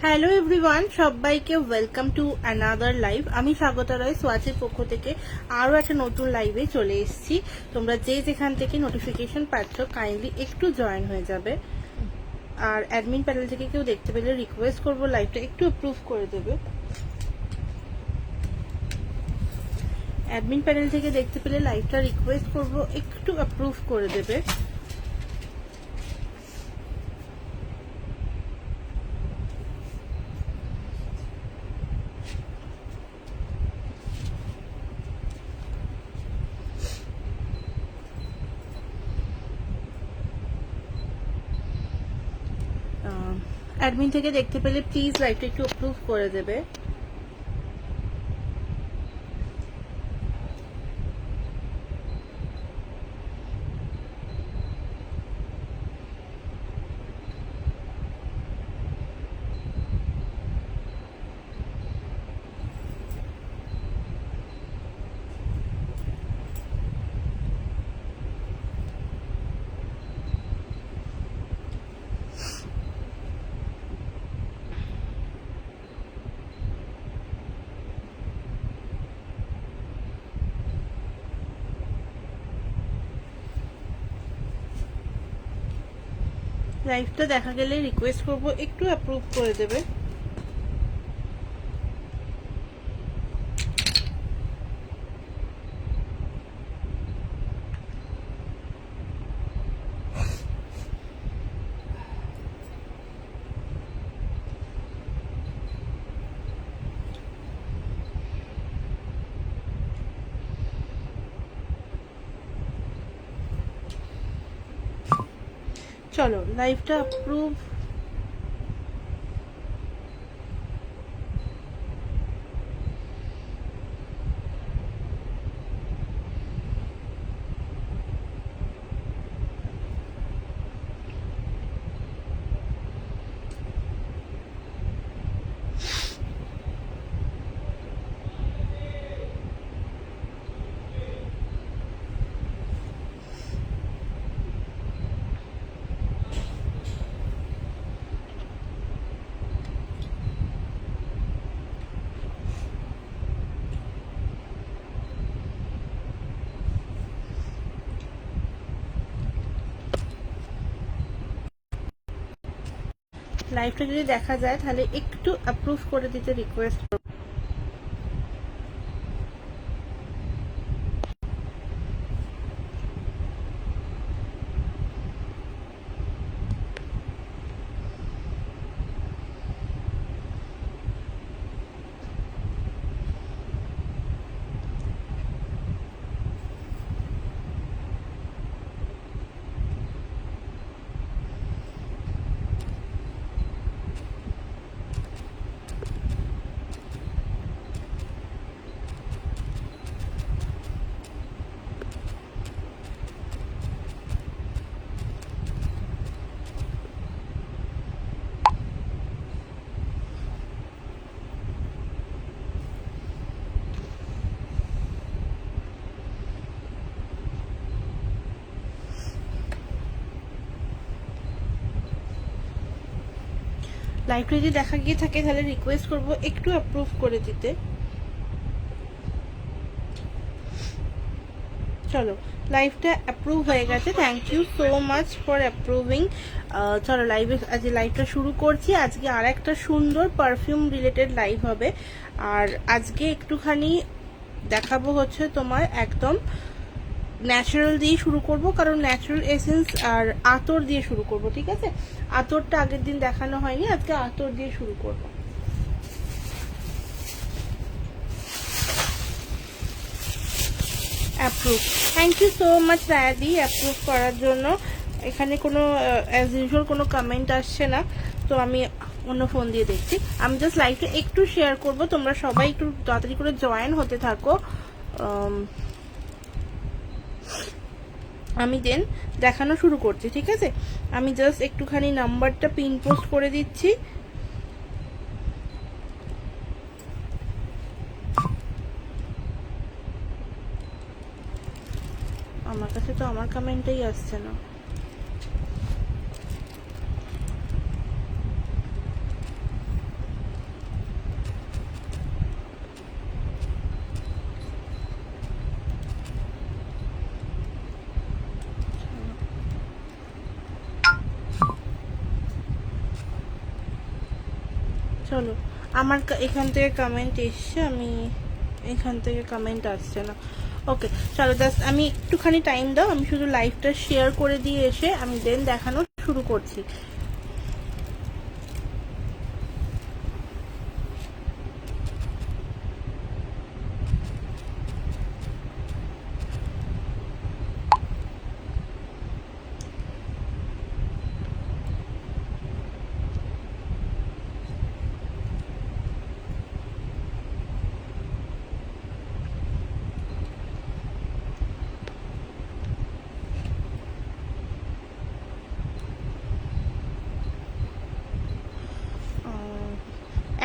Hello everyone, সবাইকে welcome to another live. আমি স্বাগতা রায় সোয়াচের পক্ষ থেকে আরও একটা নতুন লাইভে চলে এসেছি। তোমরা যে যেখান থেকে নোটিফিকেশন পাচ্ছ কাইন্ডলি একটু জয়েন হয়ে যাবে। আর অ্যাডমিন প্যানেল থেকে কেউ দেখতে পেলে রিকোয়েস্ট করবো লাইভটা একটু অ্যাপ্রুভ করে দেবে। অ্যাডমিন প্যানেল থেকে দেখতে পেলে লাইভটা রিকোয়েস্ট করবো একটু অ্যাপ্রুভ করে দেবে। অ্যাডমিন থেকে দেখতে পেলে প্লিজ লাইভটা একটু অ্যাপ্রুভ করে দেবে। লাইভটা দেখা গেলে রিকোয়েস্ট করবো একটু অ্যাপ্রুভ করে দেবে। চলো লাইভটা অ্যাপ্রুভ। লাইভটা যদি দেখা যায় তাহলে একটু অ্যাপ্রুভ করে দিতে রিকোয়েস্ট করব। লাইভটা যদি দেখা গিয়ে থাকে তাহলে রিকোয়েস্ট করব একটু অ্যাপ্রুভ করে দিতে। চলো লাইভটা অ্যাপ্রুভ হয়ে গেছে, thank you so much for approving. চলো আজকে লাইভটা শুরু করছি। আজকে আর একটা সুন্দর পারফিউম রিলেটেড লাইভ হবে। আর আজকে একটুখানি দেখাবো হচ্ছে তোমার একদম ন্যাচারাল দিয়ে শুরু করব, কারণ ন্যাচারাল এসেন্স আর আতর দিয়ে শুরু করব, ঠিক আছে? আতরটা আগের দিন দেখানো হয়নি, আজকে আতর দিয়ে শুরু করব। Approve, thank you so much Rayadi approve করার জন্য। এখানে কোনো অ্যাজ ইউজুয়াল কোনো কমেন্ট আসছে না, তো আমি অন্য ফোন দিয়ে দেখছি। আমি জাস্ট লাইভটা একটু শেয়ার করব, তোমরা সবাই একটু তাড়াতাড়ি করে জয়েন হতে থাকো। আমি দেন দেখানো শুরু করছি, ঠিক আছে? আমি জাস্ট একটুখানি নাম্বারটা পিন পোস্ট করে দিচ্ছি। আমার কাছে তো আমার কমেন্টই আসছে না। চলো, আমার এখান থেকে কমেন্ট এসছে, আমি এখান থেকে কমেন্ট আসছে না। ওকে চলো, জাস্ট আমি একটুখানি টাইম দাও, আমি শুধু লাইভটা শেয়ার করে দিয়ে এসে আমি দেন দেখানো শুরু করছি।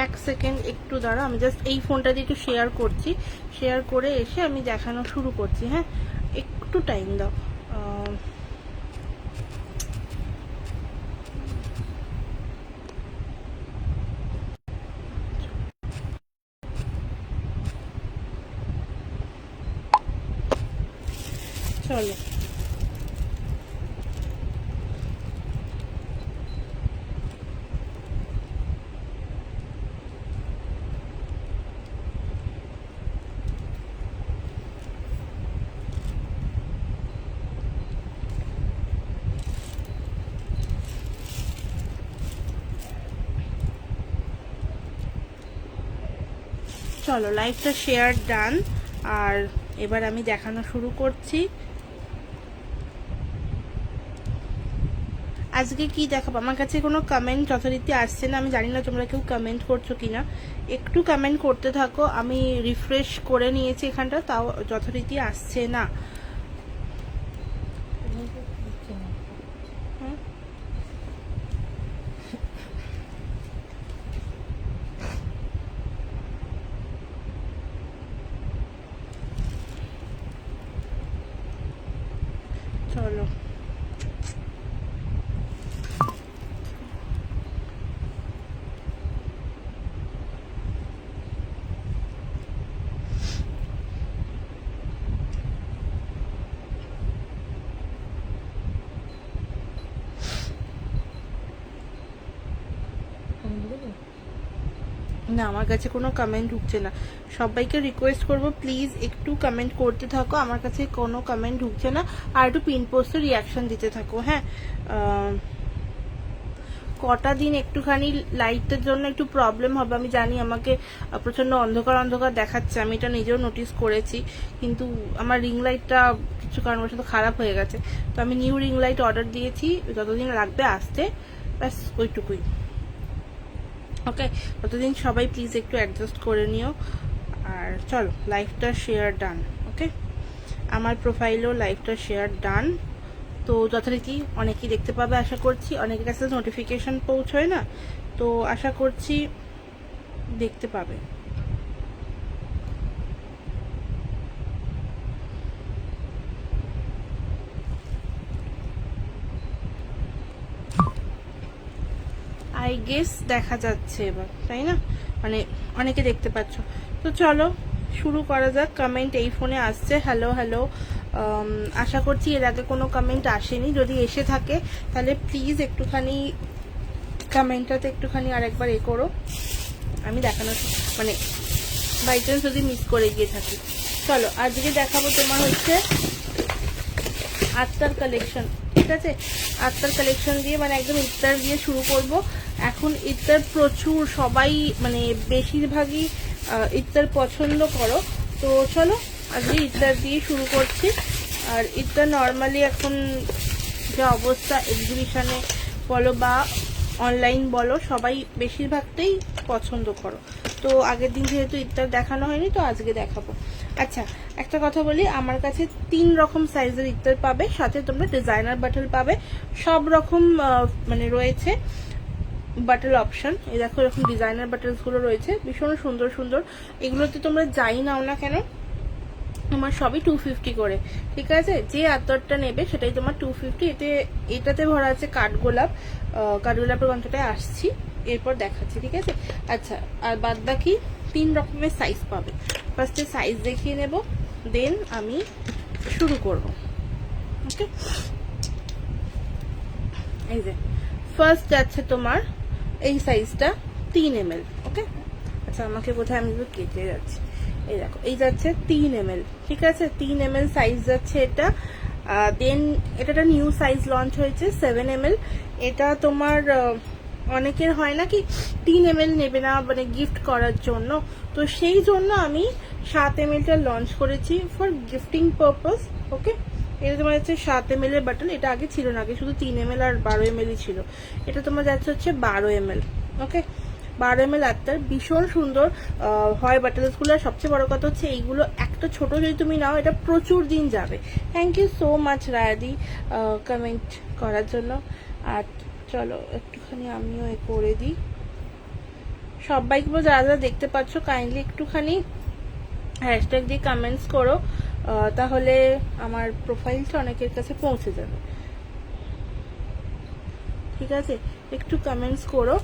এক সেকেন্ড একটু দাঁড়া, আমি জাস্ট এই ফোনটা দিয়ে একটু শেয়ার করছি, শেয়ার করে এসে আমি দেখানো শুরু করছি। হ্যাঁ, একটু টাইম দাও। চলো, চলো লাইভটা শেয়ার ডান। আর এবার আমি দেখানো শুরু করছি। আজকে কি দেখাবো, আমার কাছে কোনো কমেন্ট যথারীতি আসছে না, আমি জানি না তোমরা কেউ কমেন্ট করছো কিনা, একটু কমেন্ট করতে থাকো। আমি রিফ্রেশ করে নিয়েছি এখানটা, তাও যথারীতি আসছে না। চলো, না আমার কাছে কোনো কমেন্ট ঢুকছে না। সবাইকে রিকোয়েস্ট করব প্লিজ একটু কমেন্ট করতে থাকো, আমার কাছে কোনো কমেন্ট ঢুকছে না। আর একটু পিন পোস্টে রিয়াকশন দিতে থাকো। হ্যাঁ, কটা দিন একটুখানি লাইটের জন্য একটু প্রবলেম হবে আমি জানি, আমাকে প্রচন্ড অন্ধকার অন্ধকার দেখাচ্ছে, আমি এটা নিজেও নোটিস করেছি। কিন্তু আমার রিং লাইটটা কিছু কারণবশত খারাপ হয়ে গেছে, তো আমি নিউ রিং লাইট অর্ডার দিয়েছি, যতদিন লাগবে আসতে, ব্যাস ওইটুকুই। ওকে, ততদিন সবাই প্লিজ একটু অ্যাডজাস্ট করে নিও। আর চলো লাইভটা শেয়ার ডান। ওকে, আমার প্রোফাইলেও লাইভটা শেয়ার ডান। তো যথারীতি অনেকেই দেখতে পাবে আশা করছি, অনেকের কাছে নোটিফিকেশন পৌঁছয় না, তো আশা করছি দেখতে পাবে। আই গেস দেখা যাচ্ছে এবার, তাই না? মানে অনেকে দেখতে পাচ্ছ। তো চলো শুরু করা যাক। কমেন্ট এই ফোনে আসছে, হ্যালো হ্যালো। আশা করছি এর আগে কোনো কমেন্ট আসেনি, যদি এসে থাকে তাহলে প্লিজ একটুখানি কমেন্টটাতে একটুখানি আরেকবার করো, আমি দেখানো মানে বাই চান্স যদি মিস করে গিয়ে থাকি। চলো আজকে দেখাবো তোমার হচ্ছে আত্মার কালেকশন। ঠিক আছে, আত্মার কালেকশন দিয়ে মানে একদম ইফতার দিয়ে শুরু করব। এখন ইফতার প্রচুর সবাই মানে বেশিরভাগই ইফতার পছন্দ করো, তো চলো আজকে ইফতার দিয়ে শুরু করছি। আর ইফতার নর্মালি এখন যে অবস্থা এক্সিবিশনে বলো বা অনলাইন বলো, সবাই বেশিরভাগটাই পছন্দ করো। তো আগের দিন যেহেতু ইফতার দেখানো হয়নি, তো আজকে দেখাবো। আচ্ছা একটা কথা বলি, আমার কাছে 3 রকম সাইজের ইফতার পাবে, সাথে তোমরা ডিজাইনার বাটল পাবে, সব রকম মানে রয়েছে বাটল অপশন। এই দেখো এরকম ডিজাইনার বাটলস গুলো রয়েছে, ভীষণ সুন্দর সুন্দর। এগুলোতে তোমরা যাই নাও না কেন তোমার সবই 250 করে। ঠিক আছে, যে আতরটা নেবে সেটাই তোমার 250। এটাতে ভরা আছে কাঠগোলাপ, কাঠগোলাপের গন্ধটায় আসছি, এরপর দেখাচ্ছি। ঠিক আছে, আচ্ছা আর বাদ বাকি 3 রকমের সাইজ পাবে। ফার্স্টে সাইজ দেখিয়ে নেব, দেন আমি শুরু করব। ওকে, এই যে ফার্স্ট যাচ্ছে তোমার এই সাইজটা 3 ml। আচ্ছা আমাকে বোধহয় আমি কেটে যাচ্ছি। এই দেখো এই যাচ্ছে 3 ml, ঠিক আছে 3 ml সাইজ যাচ্ছে এটা। দেন এটা একটা নিউ সাইজ লঞ্চ হয়েছে 7 ml। এটা তোমার অনেকের হয় না কি 3 ml নেবে না মানে গিফট করার জন্য, তো সেই জন্য আমি 7 ml টা লঞ্চ করেছি ফর গিফটিং পারপাস। ওকে, এটা তোমার হচ্ছে 7 ml এর বাটল, এটা আগে ছিল না, আগে শুধু 3 ml আর 12 ml ছিল। এটা তোমার যাচ্ছে হচ্ছে 12 ml। ওকে, 12 ml আত্মার ভীষণ সুন্দর হয় বাটলসগুলো। সবচেয়ে বড় কথা হচ্ছে এইগুলো একটা ছোট যদি তুমি নাও এটা প্রচুর দিন যাবে। থ্যাংক ইউ সো মাচ রায়াদি কমেন্ট করার জন্য। আর চলো একটুখানি আমিও এ করে দিই সবাইকে, যারা যারা দেখতে পাচ্ছ কাইন্ডলি একটুখানি হ্যাশট্যাগ দিয়ে কমেন্টস করো, তাহলে আমার প্রোফাইলটা অনেকের কাছে পৌঁছে যাবে। ঠিক আছে, একটু কমেন্টস করো।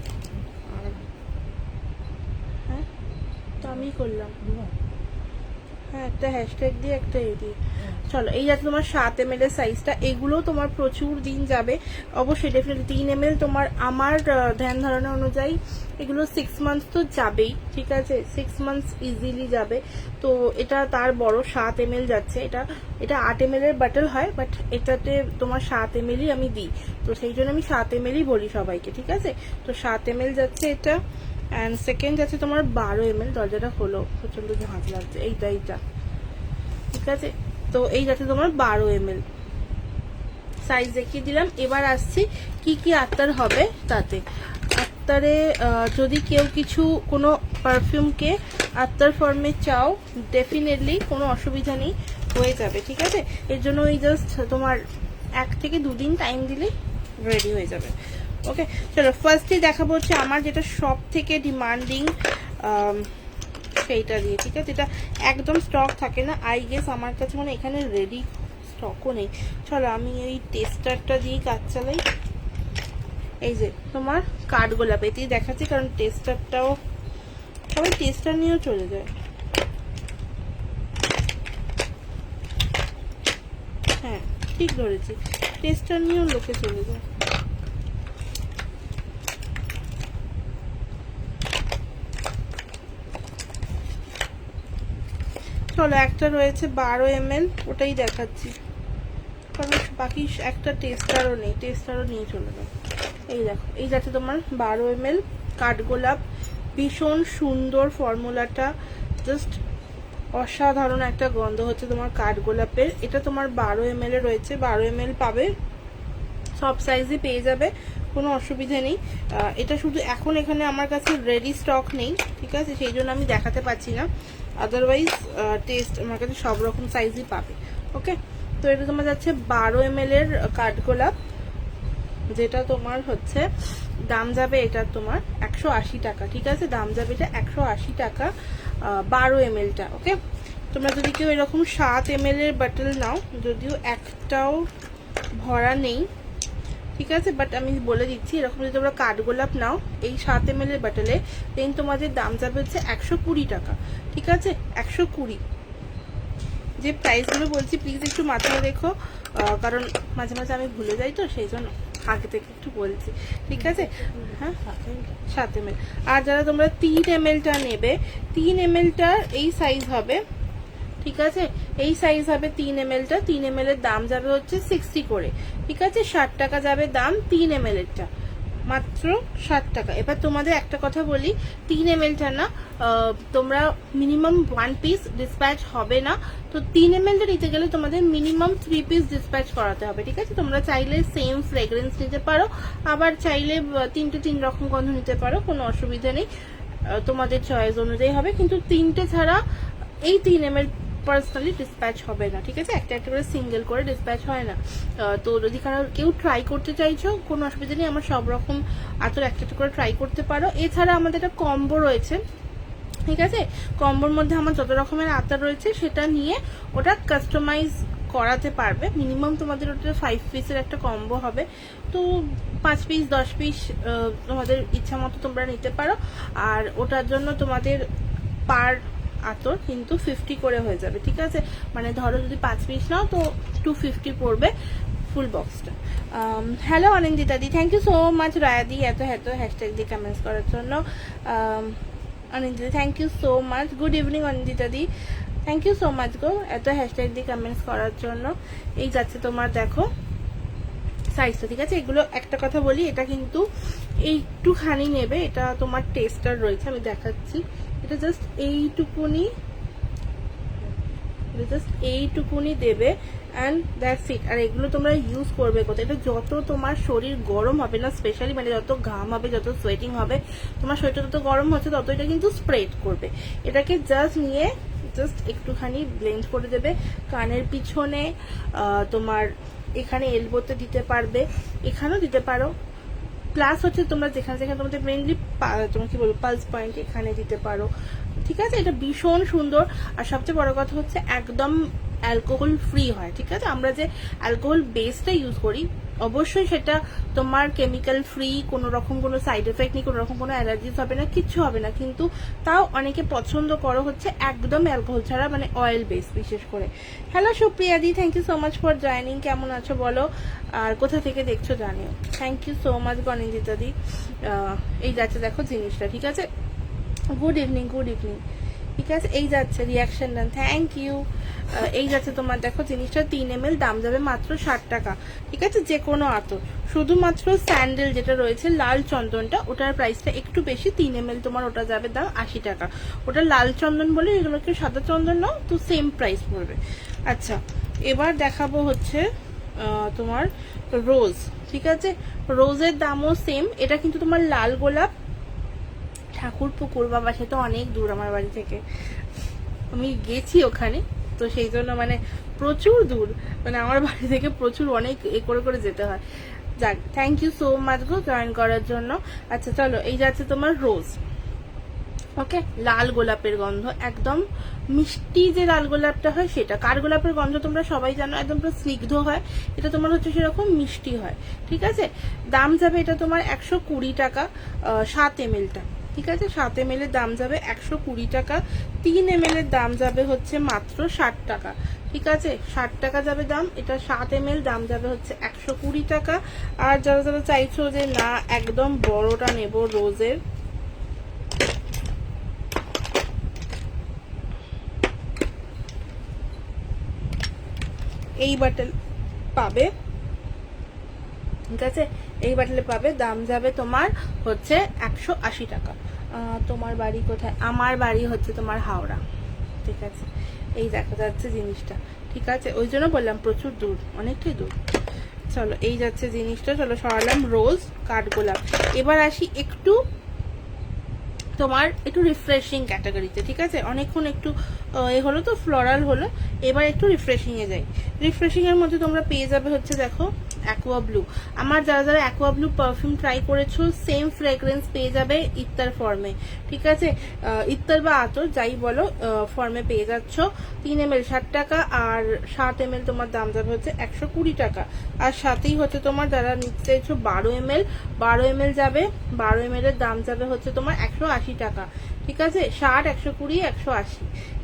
হ্যাঁ তো আমি করলাম, হ্যাঁ একটা হ্যাশট্যাগ দিয়ে একটা এ দিয়ে। চলো এই যাচ্ছে তোমার 7 ml এর সাইজটা, এগুলো তোমার প্রচুর দিন যাবে অবশ্যই ডেফিনেটলি। 3 ml তোমার আমার ধ্যান ধারণা অনুযায়ী এগুলো 6 মান্থস তো যাবেই, ঠিক আছে 6 মান্থস ইজিলি যাবে। তো এটা তার বড় 7 ml যাচ্ছে, এটা 8 ml এর বাটল হয়, বাট এটাতে তোমার 7 ml আমি দিই, তো সেই জন্য আমি 7 ml বলি সবাইকে, ঠিক আছে। তো 7 ml যাচ্ছে এটা। অ্যান্ড সেকেন্ড যাচ্ছে তোমার 12 ml। দরজাটা হলো প্রচন্ড ঝাঁজ লাগছে, এইটা ঠিক আছে। তো এই যাচ্ছে তোমার 12 ml সাইজ দেখিয়ে দিলাম। এবার আসছি কি কি আত্মার হবে তাতে। আত্মারে যদি কেউ কিছু কোনো পারফিউমকে আত্মার ফর্মে চাও ডেফিনেটলি কোনো অসুবিধা নেই, হয়ে যাবে, ঠিক আছে। এর জন্য ওই জাস্ট তোমার 1 থেকে 2 দিন টাইম দিলেই রেডি হয়ে যাবে। ওকে চলো ফার্স্টে দেখাবো হচ্ছে আমার যেটা সব থেকে ডিমান্ডিং সেইটা দিয়ে, ঠিক আছে। এটা একদম স্টক থাকে না, আই গেস আমার কাছে মানে এখানে রেডি স্টকও নেই। চলো আমি এই টেস্টারটা দিয়ে কাজ চালাই। এই যে তোমার কাঠগোলাপ এতেই দেখাচ্ছি, কারণ টেস্টারটাও সবাই টেস্টার নিয়েও চলে যায়। হ্যাঁ ঠিক ধরেছি, টেস্টার নিয়েও লোকে চলে যায়। চলো একটা রয়েছে 12 ml, ওটাই দেখাচ্ছি কারণ বাকি একটা টেস্টারও নেই, টেস্টারও নিয়ে চলে যাবে। এই দেখো এই যাচ্ছে তোমার 12 ml কাঠগোলাপ, ভীষণ সুন্দর ফর্মুলাটা, জাস্ট অসাধারণ একটা গন্ধ হচ্ছে তোমার কাঠগোলাপের। এটা তোমার 12 ml এ রয়েছে, 12 ml পাবে, সব সাইজে পেয়ে যাবে, কোনো অসুবিধা নেই। এটা শুধু এখন এখানে আমার কাছে রেডি স্টক নেই, ঠিক আছে, সেই জন্য আমি দেখাতে পাচ্ছি না, আদারওয়াইজ টেস্ট আমার কাছে সব রকম সাইজই পাবে। ওকে, তো এটা তোমার যাচ্ছে 12 ml এর কাঠগোলাপ, যেটা তোমার হচ্ছে দাম যাবে এটা তোমার 180 টাকা, ঠিক আছে, দাম যাবে এটা 180 টাকা 12 ml টা। ওকে, তোমরা যদি কেউ এরকম 7 ml এর বাটল নাও, যদিও একটাও ভরা নেই, ঠিক আছে, বাট আমি বলে দিচ্ছি এরকম যদি তোমরা কাঠগোলাপ নাও এই 7 ml এর বাটলে, দেন তোমাদের দাম যাবে হচ্ছে 120 টাকা, ঠিক আছে 120। যে প্রাইসগুলো বলছি প্লিজ একটু মাথায় রেখো, কারণ মাঝে মাঝে আমি ভুলে যাই, তো সেই জন্য আগে থেকে একটু বলছি, ঠিক আছে। হ্যাঁ 7 ml। আর যারা তোমরা 3 ml টা নেবে, 3 ml টার এই সাইজ হবে, ঠিক আছে, এই সাইজ হবে 3 ml টা। 3 ml এর দাম যাবে হচ্ছে 60 করে, ঠিক আছে, 60 টাকা যাবে দাম 3 ml এরটা, মাত্র 60 টাকা। এবার তোমাদের একটা কথা বলি, 3 ml টা না তোমরা মিনিমাম 1 পিস ডিসপ্যাচ হবে না, তো 3 ml টা নিতে গেলে তোমাদের মিনিমাম 3 পিস ডিসপ্যাচ করাতে হবে, ঠিক আছে। তোমরা চাইলে সেম ফ্রেগ্রেন্স নিতে পারো, আবার চাইলে 3 রকম গন্ধ নিতে পারো, কোনো অসুবিধা নেই, তোমাদের চয়েস অনুযায়ী হবে, কিন্তু 3টে ছাড়া এই 3 ml পার্সোনালি ডিসপ্যাচ হবে না, ঠিক আছে, একটা একটা করে সিঙ্গেল করে ডিসপ্যাচ হয় না। তো যদি কেউ ট্রাই করতে চাইছো কোনো অসুবিধা নেই, আমার সব রকম আতর একটা একটা করে ট্রাই করতে পারো। এছাড়া আমাদের একটা কম্বো রয়েছে, ঠিক আছে, কম্বোর মধ্যে আমার যত রকমের আতর রয়েছে সেটা নিয়ে ওটা কাস্টমাইজ করাতে পারবে। মিনিমাম তোমাদের ওটা 5 পিসের একটা কম্বো হবে, তো 5 পিস 10 পিস তোমাদের ইচ্ছা মতো তোমরা নিতে পারো। আর ওটার জন্য তোমাদের পার আতর কিন্তু 50 করে হয়ে যাবে, ঠিক আছে, মানে ধরো যদি 5 পিস নাও তো 250 পড়বে ফুল বক্সটা। Hello Anindita di, thank you so much রায়াদি এত হ্যাশট্যাগ দিয়ে কমেন্টস করার জন্য। Anindita thank you so much, good evening Anindita di, thank you so much গো এত হ্যাশট্যাগ দিয়ে কমেন্টস করার জন্য। এই যাচ্ছে তোমার দেখো সাইজটা, ঠিক আছে। এগুলো একটা কথা বলি, এটা কিন্তু এইটুখানি নেবে, এটা তোমার টেস্টার রয়েছে, আমি দেখাচ্ছি। এটা জাস্ট এইটুকুনি দেবে অ্যান্ড দ্যাটস ইট। আর এগুলো তোমরা ইউজ করবে কোথায়, এটা যত তোমার শরীর গরম হবে না, স্পেশালি মানে যত ঘাম হবে, যত সোয়েটিং হবে, তোমার শরীরটা যত গরম হচ্ছে তত এটা কিন্তু স্প্রেড করবে। এটাকে জাস্ট নিয়ে জাস্ট একটুখানি ব্লেন্ড করে দেবে কানের পিছনে, তোমার এখানে এলবোতে দিতে পারবে, এখানেও দিতে পারো, প্লাস হচ্ছে তোমরা যেখানে যেখানে তোমাদের মেনলি তোমার কি বলবো পালস পয়েন্ট এখানে দিতে পারো, ঠিক আছে। এটা ভীষণ সুন্দর। আর সবচেয়ে বড় কথা হচ্ছে একদম অ্যালকোহল ফ্রি হয়, ঠিক আছে। আমরা যে অ্যালকোহল বেসটা ইউজ করি অবশ্যই সেটা তোমার কেমিক্যাল ফ্রি, কোনো রকম কোনো সাইড এফেক্ট নেই, কোনো রকম কোনো অ্যালার্জিস হবে না, কিচ্ছু হবে না, কিন্তু তাও অনেকে পছন্দ করো হচ্ছে একদম অ্যালকোহল ছাড়া, মানে অয়েল বেস বিশেষ করে। হ্যালো সুপ্রিয়া দি, thank you so much for joining, কেমন আছো বলো, আর কোথা থেকে দেখছো জানিও। Thank you so much Ganita দি। এই যাচ্ছে দেখো জিনিসটা, ঠিক আছে। গুড ইভিনিং, গুড ইভিনিং, ঠিক আছে। এই যাচ্ছে রিয়াকশন ডান, থ্যাংক ইউ। এই যাচ্ছে তোমার দেখো জিনিসটা 3 ml, দাম যাবে মাত্র 60 টাকা, ঠিক আছে। যে কোনো আতর, শুধুমাত্র স্যান্ডেল যেটা রয়েছে লাল চন্দনটা, ওটার প্রাইসটা একটু বেশি, 3 ml তোমার ওটা যাবে দাম 80 টাকা। ওটা লাল চন্দন বলে, এগুলো কেউ সাদা চন্দন নাও তো সেম প্রাইস পড়বে। আচ্ছা, এবার দেখাবো হচ্ছে তোমার রোজ, ঠিক আছে। রোজের দামও সেম। এটা কিন্তু তোমার লাল গোলাপ, ঠাকুর পুকুর, বাবা সে তো অনেক দূর আমার বাড়ি থেকে, আমি গেছি ওখানে, তো সেই জন্য মানে প্রচুর দূর, মানে আমার বাড়ি থেকে প্রচুর অনেক করে করে যেতে হয়। যাক, থ্যাংক ইউ সো মাচ গো জয়েন করার জন্য। আচ্ছা চলো, এই যাচ্ছে তোমার রোজ, ওকে। লাল গোলাপের গন্ধ, একদম মিষ্টি যে লাল গোলাপটা হয় সেটা। কার গোলাপের গন্ধ তোমরা সবাই জানো, একদম পুরো স্নিগ্ধ হয়, এটা তোমার হচ্ছে সেরকম মিষ্টি হয়, ঠিক আছে। দাম যাবে এটা তোমার 120 টাকা, 7 ml-টা, ঠিক আছে। 7 ml এর দাম যাবে 120 টাকা, 3 ml এর দাম যাবে হচ্ছে মাত্র 60 টাকা, ঠিক আছে। 60 টাকা যাবে দাম, এটা 7 ml, দাম যাবে হচ্ছে 120 টাকা। আর যারা যারা চাইছো যে না একদম বড়টা নেব রোজের, এই বাটল পাবে, ঠিক আছে। এই বাটলে পাবে, দাম যাবে তোমার হচ্ছে 180 টাকা। তোমার বাড়ি কোথায়? আমার বাড়ি হচ্ছে তোমার হাওড়া, ঠিক আছে। এই দেখা যাচ্ছে জিনিসটা, ঠিক আছে, ওই জন্য বললাম প্রচুর দূর, অনেকটাই দূর। চলো, এই যাচ্ছে জিনিসটা, চলো সরালাম রোজ, কাঠগোলাপ। এবার আসি একটু তোমার একটু রিফ্রেশিং ক্যাটাগরিতে, ঠিক আছে। অনেকক্ষণ একটু এ হলো তো, ফ্লোরাল হলো, এবার একটু রিফ্রেশিং এ যাই। রিফ্রেশিং এর মধ্যে তোমরা পেয়ে যাবে হচ্ছে দেখো অ্যাকোয়া ব্লু। আমার যারা যারা অ্যাকোয়া ব্লু পারফিউম ট্রাই করেছো সেম ফ্রেগ্রেন্স পেয়ে যাবে ইত্তার ফর্মে, ঠিক আছে। ইত্তার বা আতর যাই বলো ফর্মে পেয়ে যাচ্ছ। 3 ml 60 টাকা, আর 7 ml তোমার দাম যাবে হচ্ছে 120 টাকা। আর সাথেই হচ্ছে তোমার যারা নিতে চাইছো 12 ml যাবে, 12 ml এর দাম যাবে হচ্ছে তোমার 180 টাকা, ঠিক আছে। 60, 120, 180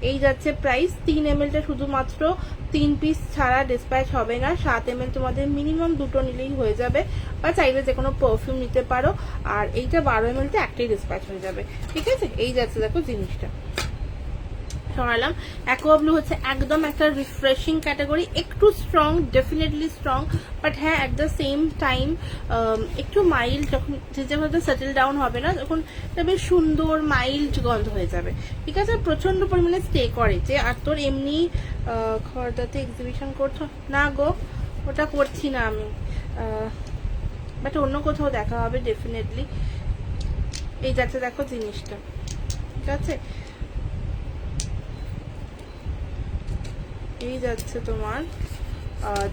এই যাচ্ছে প্রাইস। 3 ml-টা শুধুমাত্র 3 পিস ছাড়া ডিসপ্যাচ হবে না। 7 ml তোমাদের মিনিমাম 2টো নিলেই হয়ে যাবে, বা চাইলে যে কোনো পারফিউম নিতে পারো। আর এইটা 12 ml-টা একটাই ডিসপ্যাচ হয়ে যাবে, ঠিক আছে। এই যাচ্ছে দেখো জিনিসটা, সরালাম। অ্যাকোয়া ব্লু হচ্ছে একদম একটা রিফ্রেশিং ক্যাটাগরি, একটু স্ট্রং, ডেফিনেটলি স্ট্রং, বাট হ্যাঁ অ্যাট দ্য সেম টাইম একটু মাইল্ড। যখন যে সেটেল ডাউন হবে না, তখন বেশ সুন্দর মাইল্ড গন্ধ হয়ে যাবে, ঠিক আছে। প্রচন্ড পরিমাণে স্টে করে। যে আর তোর এমনি খড়দাতে এক্সিবিশন করছো না গো, ওটা করছি না আমি, বাট অন্য কোথাও দেখা হবে ডেফিনেটলি। এই যাচ্ছে দেখো জিনিসটা, ঠিক আছে। এই যাচ্ছে তোমার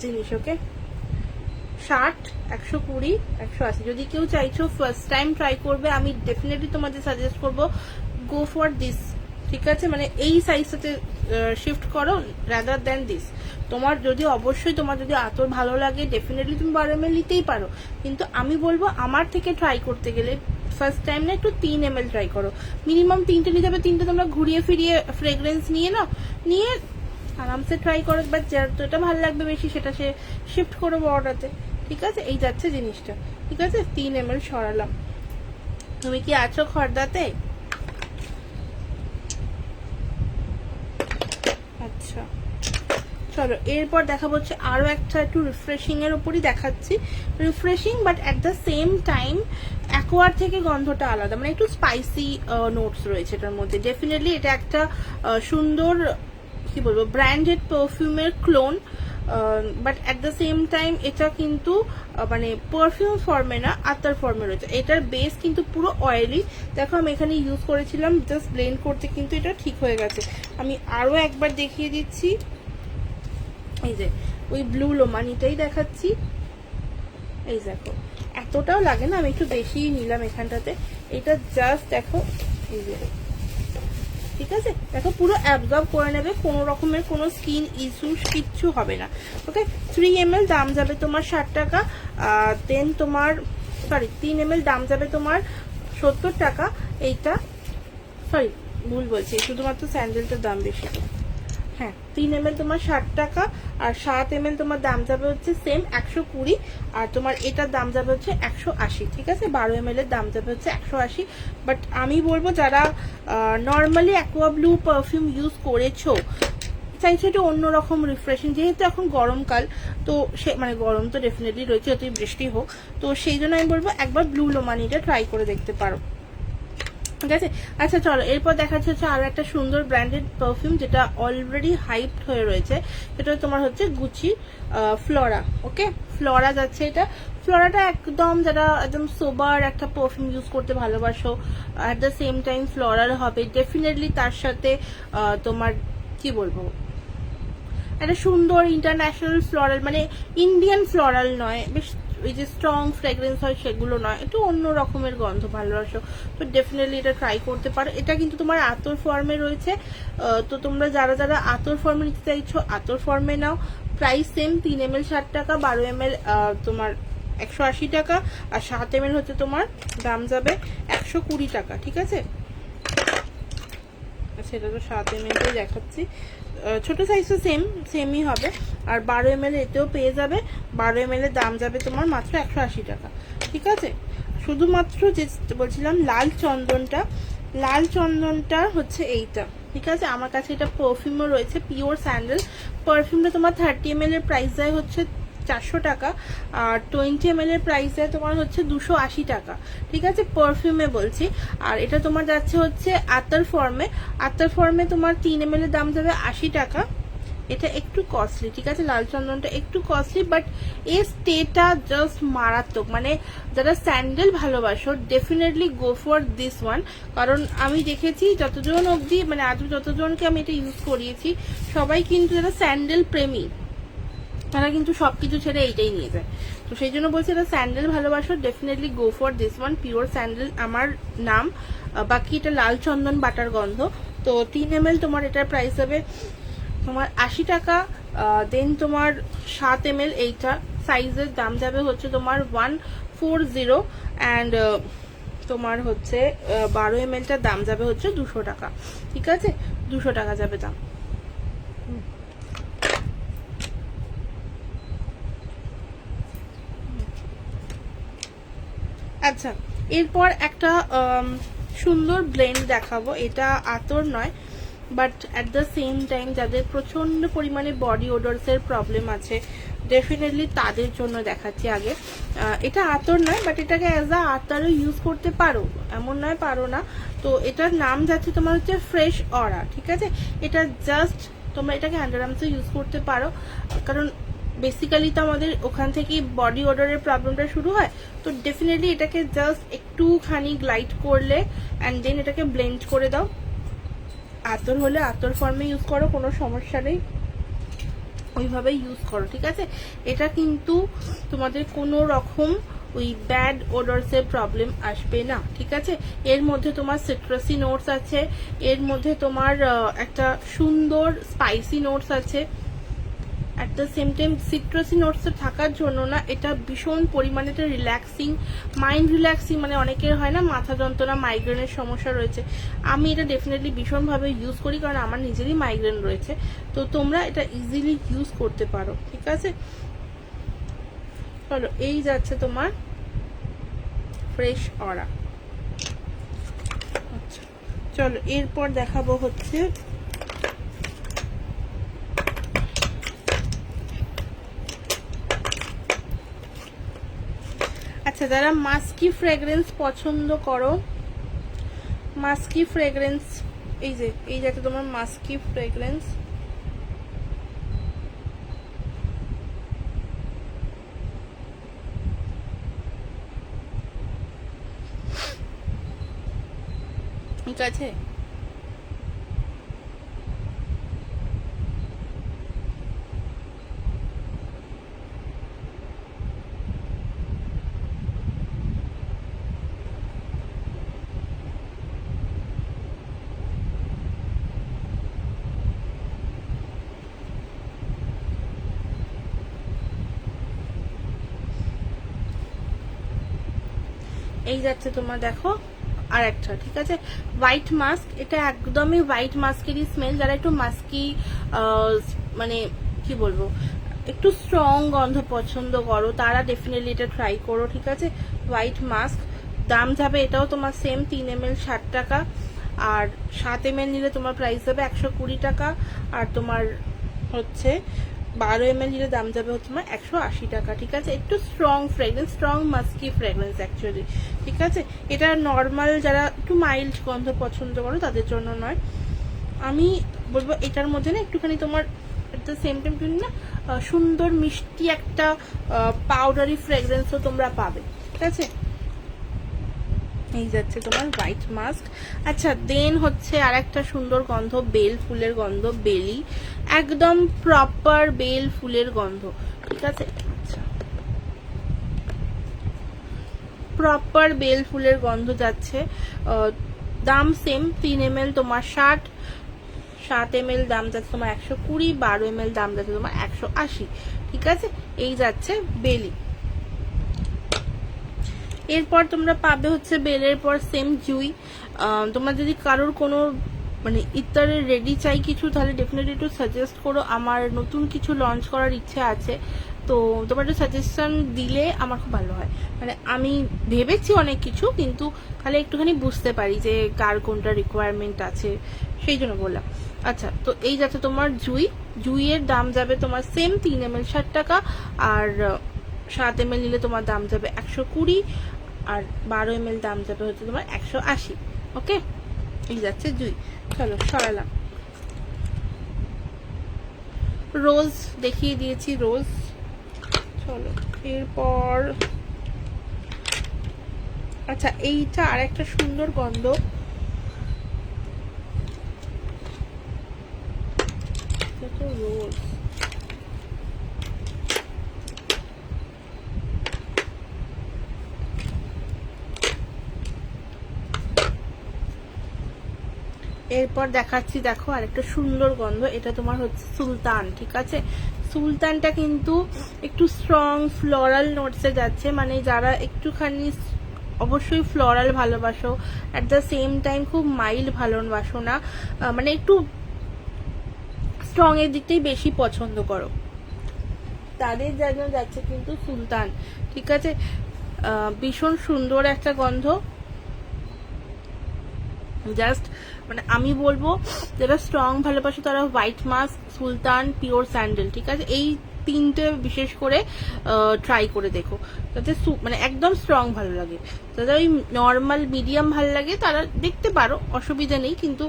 জিনিস, ওকে। 60, 120, 180। যদি কেউ চাইছো ফার্স্ট টাইম ট্রাই করবে, আমি ডেফিনেটলি তোমাদের সাজেস্ট করবো গো ফর দিস, ঠিক আছে। মানে এই সাইজটাতে শিফট করো রাদার দ্যান দিস। তোমার যদি অবশ্যই তোমার যদি আতর ভালো লাগে ডেফিনেটলি তুমি 12 ml নিতেই পারো, কিন্তু আমি বলবো আমার থেকে ট্রাই করতে গেলে ফার্স্ট টাইম না একটু 3 ml ট্রাই করো। মিনিমাম 3টে নিতে হবে, 3টে তোমরা ঘুরিয়ে ফিরিয়ে ফ্রেগ্রেন্স নিয়ে নাও, নিয়ে আরামসে ট্রাই করো। বাট যার যেটা ভালো লাগবে বেশি সেটা সে শিফট করো বড়টাতে, ঠিক আছে। এই যাচ্ছে জিনিসটা, ঠিক আছে। 3 ml সরালাম। তুমি কি আছো খর্দাতে? আচ্ছা চলো এরপর দেখাবো হচ্ছে আরও একটা একটু রিফ্রেশিংয়ের ওপরই দেখাচ্ছি। Refreshing but at the same time acquire থেকে গন্ধটা আলাদা, মানে একটু স্পাইসি নোটস রয়েছে এটার মধ্যে। ডেফিনেটলি এটা একটা সুন্দর কি বলবো ব্র্যান্ডেড পারফিউমের clone, but at the same time এটা কিন্তু মানে পারফিউম ফর্মে না, আত্মার ফর্মে রয়েছে। এটার বেস কিন্তু পুরো অয়েলি। দেখো আমি এখানে ইউজ করেছিলাম, জাস্ট ব্লেন্ড করতে কিন্তু এটা ঠিক হয়ে গেছে। আমি আরও একবার দেখিয়ে দিচ্ছি, এই যে ওই ব্লু লোমানিটাই দেখাচ্ছি। এই দেখো এতটাও লাগে না, আমি একটু বেশিই নিলাম এখানটাতে। এটা জাস্ট দেখো এই যে, ঠিক আছে দেখো পুরো অ্যাবজর্ব করে নেবে, কোনো রকমের কোনো স্কিন ইস্যুস কিচ্ছু হবে না। ওকে 3 ml দাম যাবে তোমার 60 টাকা। দেন তোমার 3 ml দাম যাবে তোমার 70 টাকা। এইটা ভুল বলছি, শুধুমাত্র স্যান্ডেলটার দাম বেশি। হ্যাঁ 3 ml তোমার 60 টাকা, আর 7 ml তোমার দাম যাবে হচ্ছে সেম 120, আর তোমার এটার দাম যাবে হচ্ছে 180। ঠিক আছে 12 ml এর দাম যাবে হচ্ছে 180। বাট আমি বলবো যারা normally aqua blue perfume use করেছো, চাইছো একটু অন্যরকম রিফ্রেশিং, যেহেতু এখন গরমকাল, তো সে মানে গরম তো ডেফিনেটলি রয়েছে, যতই বৃষ্টি হোক, তো সেই জন্য আমি বলবো একবার ব্লু লোমানিটা ট্রাই করে দেখতে পারো। ঠিক আছে আচ্ছা চলো এরপর দেখাচ্ছে হচ্ছে আরো একটা সুন্দর ব্র্যান্ডেড পারফিউম, যেটা অলরেডি হাইপড হয়ে রয়েছে। এটা তোমার হচ্ছে গুচি ফ্লোরা। ওকে ফ্লোরা যাচ্ছে এটা। ফ্লোরাটা একদম যারা একদম সোবার একটা পারফিউম ইউজ করতে ভালোবাসো, at the same time floral হবে ডেফিনেটলি, তার সাথে তোমার কি বলবো একটা সুন্দর ইন্টারন্যাশনাল ফ্লোরাল, মানে ইন্ডিয়ান ফ্লোরাল নয়, বেশ ওই যে স্ট্রং ফ্রেগ্রেন্স হয় সেগুলো নয়, একটু অন্য রকমের গন্ধ ভালোবাসো তো ডেফিনেটলি এটা ট্রাই করতে পারো। এটা কিন্তু তোমার আতর ফর্মে রয়েছে, তো তোমরা যারা যারা আতর ফর্মে নিতে চাইছো আতর ফর্মে নাও। প্রাইস সেম, 3 ml 60 টাকা, 12 ml তোমার 180 টাকা, আর 7 ml হচ্ছে তোমার দাম যাবে 120 টাকা। ঠিক আছে সেটা তো 7 ml দেখাচ্ছি, ছোট সাইজটা সেমই হবে। আর 12 ml এতেও পেয়ে যাবে, 12 ml এর দাম যাবে তোমার মাত্র 180 টাকা। ঠিক আছে শুধুমাত্র যে বলছিলাম লাল চন্দনটা হচ্ছে এইটা। ঠিক আছে আমার কাছে এটা পারফিউমও রয়েছে, পিওর স্যান্ডেল পারফিউমটা তোমার 30 ml এর প্রাইস যায় হচ্ছে 400 টাকা, আর 20 ml এর প্রাইস যায় তোমার হচ্ছে 280 টাকা। ঠিক আছে পারফিউমে বলছি। আর এটা তোমার যাচ্ছে হচ্ছে আতর ফর্মে তোমার 3 ml এর দাম যাবে 80 টাকা। এটা একটু কস্টলি, ঠিক আছে লাল চন্দনটা একটু কস্টলি, বাট এই স্টেটা জাস্ট মারাত্মক। মানে যারা স্যান্ডেল ভালোবাসো definitely go for this one, কারণ আমি দেখেছি যতজন অবধি মানে আজ যতজনকে আমি এটা ইউজ করিয়েছি সবাই কিন্তু যারা স্যান্ডেল প্রেমী তারা কিন্তু সবকিছু ছেড়ে এইটাই নিয়ে যায়। তো সেই জন্য বলছি এটা স্যান্ডেল ভালোবাসো definitely go for this one, pure sandal আমার নাম। বাকি এটা লাল চন্দন বাটার গন্ধ। তো 3 ml তোমার এটার প্রাইস হবে তোমার 80 টাকা। দেন তোমার 7 ml এইটা সাইজের দাম যাবে হচ্ছে তোমার 140, অ্যান্ড তোমার হচ্ছে 12 ml টার দাম যাবে হচ্ছে 200 টাকা। ঠিক আছে 200 টাকা যাবে দাম। আচ্ছা এরপর একটা সুন্দর ব্লেন্ড দেখাবো, এটা আতর নয়, but at the same time যাদের প্রচন্ড পরিমাণে বডি ওডরসের প্রবলেম আছে ডেফিনেটলি তাদের জন্য দেখাচ্ছি আগে। এটা আতর নয়, বাট এটাকে অ্যাজ আ আতরও ইউজ করতে পারো, এমন নয় পারো না। তো এটার নাম যাচ্ছে তোমার হচ্ছে ফ্রেশ অরা। ঠিক আছে এটা জাস্ট তোমরা এটাকে আন্ডারআর্মসে ইউজ করতে পারো, কারণ বেসিক্যালি তো আমাদের ওখান থেকেই বডি ওডরের প্রবলেমটা শুরু হয়। তো ডেফিনেটলি এটাকে জাস্ট একটুখানি গ্লাইড করলে অ্যান্ড দেন এটাকে ব্লেন্ড করে দাও। আতর হলে আতর ফর্মে ইউজ করো, কোনো সমস্যা নেই, ওইভাবেই ইউজ করো। ঠিক আছে এটা কিন্তু তোমাদের কোনো রকম ওই ব্যাড ওডরসের প্রবলেম আসবে না। ঠিক আছে এর মধ্যে তোমার সিট্রাসি নোটস আছে, এর মধ্যে তোমার একটা সুন্দর স্পাইসি নোটস আছে। At the same time citrusy notes থাকার জন্য না এটা ভীষণ পরিমাণে একটা রিল্যাক্সিং, মাইন্ড রিল্যাক্সিং, মানে অনেকের হয় না মাথা যন্ত্রণা মাইগ্রেনের সমস্যা রয়েছে, আমি এটা ডেফিনেটলি ভীষণভাবে ইউজ করি কারণ আমার নিজেরই মাইগ্রেন রয়েছে। তো তোমরা এটা ইজিলি ইউজ করতে পারো। ঠিক আছে চলো এই যাচ্ছে তোমার ফ্রেশ অরা। আচ্ছা চলো এরপর দেখাবো হচ্ছে আচ্ছা, যারা মাস্কি ফ্রেগ্রেন্স পছন্দ করো, মাস্কি ফ্রেগ্রেন্স, এই যাতে তোমার মাস্কি ফ্রেগ্রেন্স, ঠিক আছে। এই যাচ্ছে তোমার, দেখো আর একটা, ঠিক আছে। হোয়াইট মাস্ক, এটা একদমই হোয়াইট মাস্কেরই স্মেল। যারা একটু মাস্কি মানে কি বলবো, একটু স্ট্রং গন্ধ পছন্দ করো তারা ডেফিনেটলি এটা ট্রাই করো, ঠিক আছে। হোয়াইট মাস্ক, দাম যাবে এটাও তোমার সেম 3 ml 60 টাকা, আর 7 ml নিলে তোমার প্রাইস যাবে 120 টাকা, আর তোমার হচ্ছে 12 ml নিলে দাম যাবে হচ্ছে তোমার 180 টাকা, ঠিক আছে। একটু strong fragrance, strong মাস্কি fragrance actually, ঠিক আছে। এটা নর্মাল যারা একটু মাইল্ড গন্ধ পছন্দ করো তাদের জন্য নয়। আমি বলবো এটার মধ্যে না একটুখানি তোমার একটা সেম টাইম না সুন্দর মিষ্টি একটা পাউডারি ফ্রেগ্রেন্সও তোমরা পাবে, ঠিক আছে। এই যাচ্ছে তোমার হোয়াইট মাস্ক। আচ্ছা, দেন হচ্ছে আর একটা সুন্দর গন্ধ, বেল ফুলের গন্ধ, বেলি, একদম প্রপার বেল ফুলের গন্ধ, ঠিক আছে। আচ্ছা, প্রপার বেল ফুলের গন্ধ যাচ্ছে, দাম সেম 3 ml তোমার 60, 7 ml দাম যাচ্ছে তোমার 120, 12 ml দাম যাচ্ছে তোমার 180, ঠিক আছে। এই যাচ্ছে বেলি। এরপর তোমরা পাবে হচ্ছে বেলের পর সেম জুই। তোমরা যদি কারোর কোনো মানে ইত্যারের রেডি চাই কিছু, তাহলে ডেফিনেটলি একটু সাজেস্ট করো। আমার নতুন কিছু লঞ্চ করার ইচ্ছে আছে, তো তোমার একটু সাজেশন দিলে আমার খুব ভালো হয়। মানে আমি ভেবেছি অনেক কিছু, কিন্তু খালি একটুখানি বুঝতে পারি যে কার কোনটা রিকোয়ারমেন্ট আছে, সেই জন্য বললাম। আচ্ছা, তো এই যাচ্ছে তোমার জুই। জুইয়ের দাম যাবে তোমার সেম 3 ml 60 টাকা, আর 7 ml নিলে তোমার দাম যাবে 120, আর 12 ml দাম যাবে হচ্ছে তোমার 180, ওকে। এই যাচ্ছে জুই। চলো সরালাম। রোজ দেখিয়ে দিয়েছি, রোজ। চলো এরপর, আচ্ছা এইটা আর একটা সুন্দর গন্ধ, রোজ। এরপর দেখাচ্ছি, দেখো আরেকটা সুন্দর গন্ধ, এটা তোমার হচ্ছে সুলতান, ঠিক আছে। সুলতানটা কিন্তু একটু স্ট্রং ফ্লোরাল নোটসে যাচ্ছে, মানে যারা একটুখানি অবশ্যই ফ্লোরাল ভালোবাসো, অ্যাট দ্য সেম টাইম খুব মাইল্ড ভালোবাসো না, মানে একটু স্ট্রং এর দিকটাই বেশি পছন্দ করো, তাদের জন্য যাচ্ছে কিন্তু সুলতান, ঠিক আছে। ভীষণ সুন্দর একটা গন্ধ, জাস্ট মানে আমি বলবো যারা স্ট্রং ভালোবাসো তারা হোয়াইট মাস্ক, সুলতান, পিওর স্যান্ডেল, ঠিক আছে, এই তিনটে বিশেষ করে ট্রাই করে দেখো, যাতে মানে একদম স্ট্রং ভালো লাগে। যাদের ওই নর্মাল মিডিয়াম ভালো লাগে তারা দেখতে পারো, অসুবিধা নেই, কিন্তু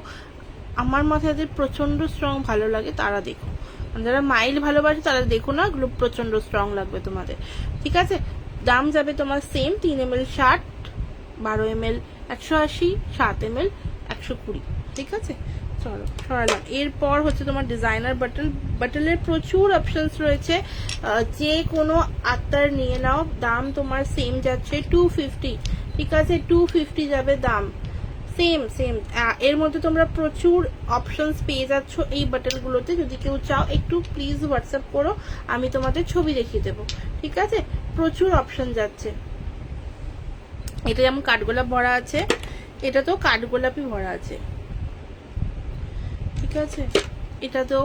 আমার মাথায় যাদের প্রচন্ড স্ট্রং ভালো লাগে তারা দেখো। যারা মাইল্ড ভালোবাসে তারা দেখো না, এগুলো প্রচন্ড স্ট্রং লাগবে তোমাদের, ঠিক আছে। দাম যাবে তোমার সেম 3 ml 60, 12 ml 180, 7 ml 120, ঠিক আছে। চলো সরালাম। এরপর হচ্ছে তোমার ডিজাইনার বাটল। বাটলের প্রচুর অপশনস রয়েছে, যে কোনো আত্মার নিয়ে নাও। দাম তোমার সেম যাচ্ছে 250, ঠিক আছে, 250 যাবে দাম, সেম সেম। এর মধ্যে তোমরা প্রচুর অপশনস পেয়ে যাচ্ছ এই বাটলগুলোতে। যদি কেউ চাও একটু প্লিজ হোয়াটসঅ্যাপ করো, আমি তোমাদের ছবি দেখিয়ে দেবো, ঠিক আছে। প্রচুর অপশন যাচ্ছে। এটা যেমন কাঠগোলাপ ভরা আছে, এটা তো কাঠগোলাপই ভরা আছে, ঠিক আছে। এটাতেও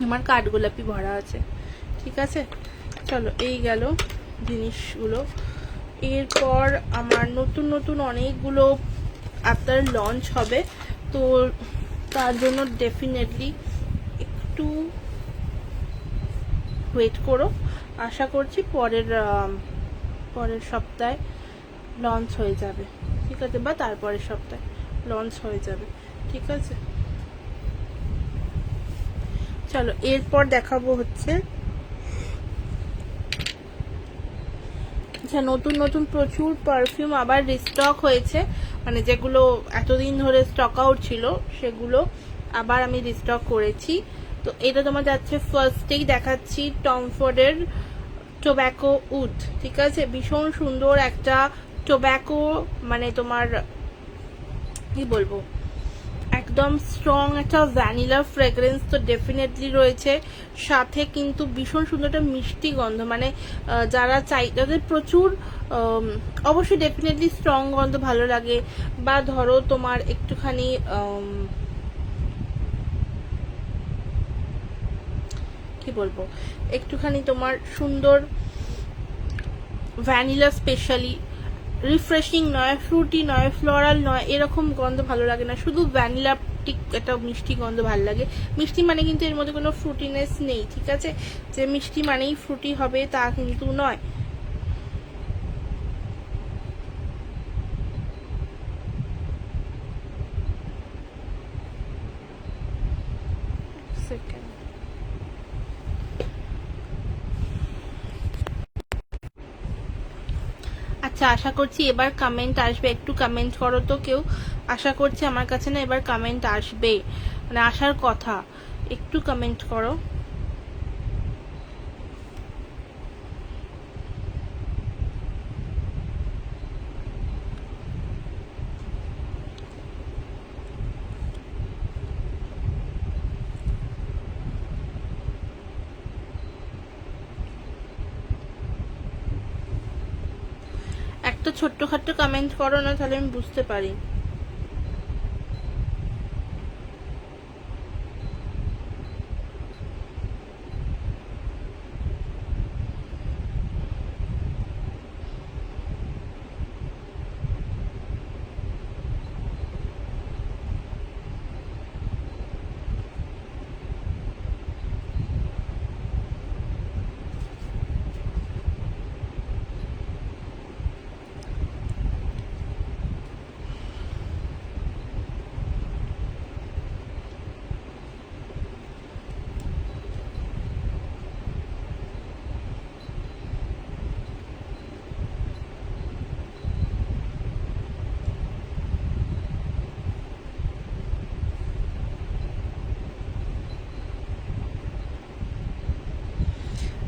আমার কাঠগোলাপি ভরা আছে, ঠিক আছে। চলো এই গেল জিনিসগুলো। এরপর আমার নতুন নতুন অনেকগুলো আপনার লঞ্চ হবে, তো তার জন্য ডেফিনেটলি একটু ওয়েট করো। আশা করছি পরের সপ্তাহে লঞ্চ হয়ে যাবে, ঠিক আছে, বা তারপরের সপ্তাহে লঞ্চ হয়ে যাবে, ঠিক আছে। চলো এরপর দেখাবো হচ্ছে আচ্ছা, নতুন নতুন প্রচুর পারফিউম আবার রিস্টক হয়েছে, মানে যেগুলো এতদিন ধরে স্টক আউট ছিল সেগুলো আবার আমি রিস্টক করেছি। তো এটা তোমার যাচ্ছে, ফার্স্টেই দেখাচ্ছি টম ফোর্ডের টোব্যাকো উড, ঠিক আছে, ভীষণ সুন্দর একটা টোব্যাকো, মানে তোমার কি বলবো, একদম স্ট্রং একটা ভ্যানিলা ফ্রেগ্রেন্স তো ডেফিনেটলি রয়েছে, সাথে কিন্তু ভীষণ সুন্দর একটা মিষ্টি গন্ধ, মানে যারা চাই, যাদের প্রচুর অবশ্যই ডেফিনেটলি স্ট্রং গন্ধ ভালো লাগে, বা ধরো তোমার একটুখানি কি বলবো, একটুখানি তোমার সুন্দর ভ্যানিলা স্পেশালি রিফ্রেশিং নয়, ফ্রুটি নয়, ফ্লোরাল নয়, এরকম গন্ধ ভালো লাগে না, শুধু ভ্যানিলা টিক একটা মিষ্টি গন্ধ ভালো লাগে। মিষ্টি মানে কিন্তু এর মধ্যে কোনো ফ্রুটিনেস নেই, ঠিক আছে, যে মিষ্টি মানেই ফ্রুটি হবে তা কিন্তু নয়। আচ্ছা, আশা করছি এবার কমেন্ট আসবে, একটু কমেন্ট করো তো কেউ, আশা করছি আমার কাছে না এবার কমেন্ট আসবে, মানে আসার কথা, একটু কমেন্ট করো। একটা ছোট্টখাট্ট কমেন্ট করো না, তাহলে আমি বুঝতে পারি।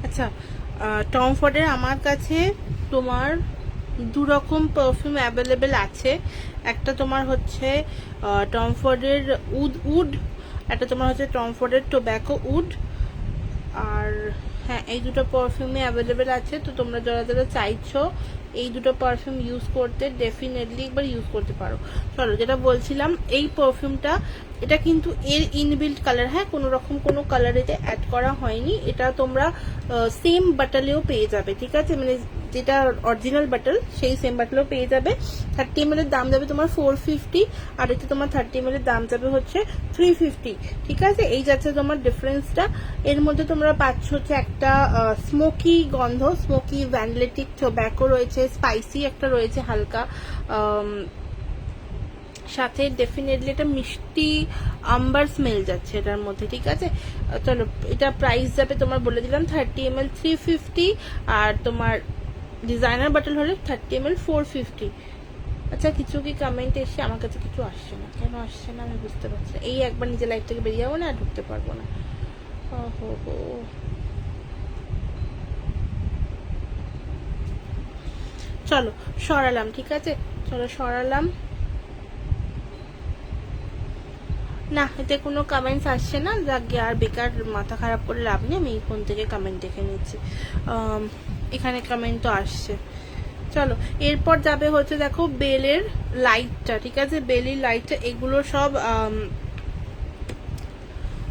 আচ্ছা, টম ফোর্ডের আমার কাছে তোমার দু রকম পারফিউম অ্যাভেলেবেল আছে, একটা তোমার হচ্ছে টম ফোর্ডের উড, একটা তোমার হচ্ছে টম ফোর্ডের টোব্যাকো উড, আর হ্যাঁ এই দুটো পারফিউমই অ্যাভেলেবেল আছে। তো তোমরা যারা যারা চাইছো এই দুটো পারফিউম ইউজ করতে, ডেফিনেটলি একবার ইউজ করতে পারো। চলো যেটা বলছিলাম, এই পারফিউমটা, এটা কিন্তু এর ইনবিল্ট কালার, হ্যাঁ কোনো রকম কোনো কালার এতে অ্যাড করা হয়নি, এটা তোমরা সেম বাটলেও পেয়ে যাবে, ঠিক আছে, মানে যেটা অরিজিনাল বাটল সেই সেম বাটলেও পেয়ে যাবে। 30 ml এর দাম যাবে তোমার 450, আর এতে তোমার 30 ml এর দাম যাবে হচ্ছে 350, ঠিক আছে, এই যাচ্ছে তোমার ডিফারেন্সটা। এর মধ্যে তোমরা পাচ্ছ হচ্ছে একটা স্মোকি গন্ধ, স্মোকি ভ্যানিলেটিক টোব্যাকো রয়েছে, স্পাইসি একটা রয়েছে হালকা, সাথে ডেফিনেটলি একটা মিষ্টি আম্বার স্মেল যাচ্ছে এটার মধ্যে, ঠিক আছে। চলো এটা প্রাইস যাবে তোমার বলে দিলাম 30 ml 350, আর তোমার ডিজাইনার বাটল হলে 30 ml 450। আচ্ছা কিছু কি কমেন্ট এসে, আমার কাছে কিছু আসছে না, কেন আসছে না আমি বুঝতে পারছি না, এই একবার নিজের লাইফ থেকে বেরিয়ে যাবো না, আর ঢুকতে পারবো না। ওহো, চলো সরালাম, ঠিক আছে, চলো সরালাম। না এতে কোনো কমেন্টস আসছে না, যাকে আর বেকার মাথা খারাপ করে লাভ নেই, আমি এই ফোন থেকে কমেন্ট দেখে নিচ্ছি। এখানে কমেন্ট তো আসছে। চলো এরপর যাবে হচ্ছে দেখো বেলের লাইটটা, ঠিক আছে, বেলির লাইটটা, এগুলো সব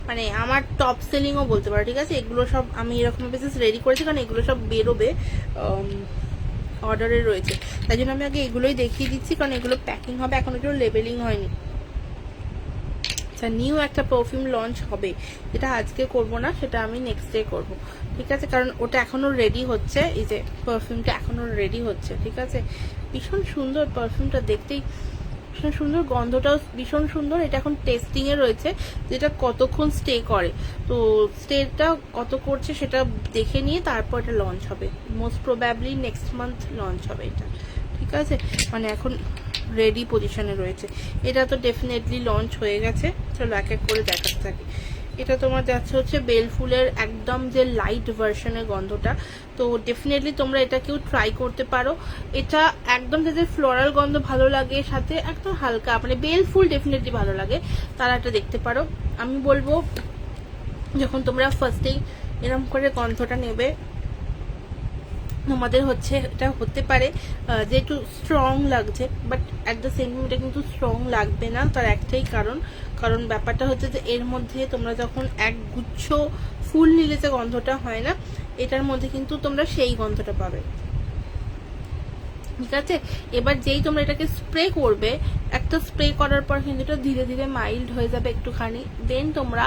মানে আমার টপ সেলিংও বলতে পারো, ঠিক আছে, এগুলো সব আমি এরকম বেসিস রেডি করেছি, কারণ এগুলো সব বেরোবে, অর্ডারে রয়েছে, তাই জন্য আমি আগে এগুলোই দেখিয়ে দিচ্ছি, কারণ এগুলো প্যাকিং হবে, এখন এগুলো লেবেলিং হয়নি। আচ্ছা, নিউ একটা পারফিউম লঞ্চ হবে, যেটা আজকে করব না, সেটা আমি নেক্সট ডে করব, ঠিক আছে? কারণ ওটা এখনো রেডি হচ্ছে, এই যে পারফিউমটা এখনো রেডি হচ্ছে, ঠিক আছে? ভীষণ সুন্দর পারফিউমটা, দেখতেই ভীষণ সুন্দর, গন্ধটাও ভীষণ সুন্দর। এটা এখন টেস্টিং এ রয়েছে, যেটা কতক্ষণ স্টে করে, তো স্টেটা কত করছে সেটা দেখে নিয়ে তারপর এটা লঞ্চ হবে। Most probably next month launch হবে এটা, ঠিক আছে? মানে এখন রেডি পজিশনে রয়েছে। এটা তো ডেফিনেটলি লঞ্চ হয়ে গেছে। চলো এক এক করে দেখাতে থাকি। এটা তোমার যাচ্ছে হচ্ছে বেল ফুলের একদম যে লাইট ভার্সনের গন্ধটা, তো ডেফিনেটলি তোমরা এটা কেউ ট্রাই করতে পারো। এটা একদম যাদের ফ্লোরাল গন্ধ ভালো লাগে, সাথে একদম হালকা মানে বেল ফুল ডেফিনেটলি ভালো লাগে, তারা এটা দেখতে পারো। আমি বলবো যখন তোমরা ফার্স্টেই এরকম করে গন্ধটা নেবে, তোমাদের হচ্ছে এটা হতে পারে যে একটু স্ট্রং লাগছে, but at the same time এটা কিন্তু স্ট্রং লাগবে না। তার একটাই কারণ ব্যাপারটা হচ্ছে যে এর মধ্যে তোমরা যখন এক গুচ্ছ ফুল নিলে যে গন্ধটা হয় না, এটার মধ্যে কিন্তু তোমরা সেই গন্ধটা পাবে, ঠিক আছে? এবার যেই তোমরা এটাকে স্প্রে করবে, একটা স্প্রে করার পর কিন্তু এটা ধীরে ধীরে মাইল্ড হয়ে যাবে একটুখানি, দেন তোমরা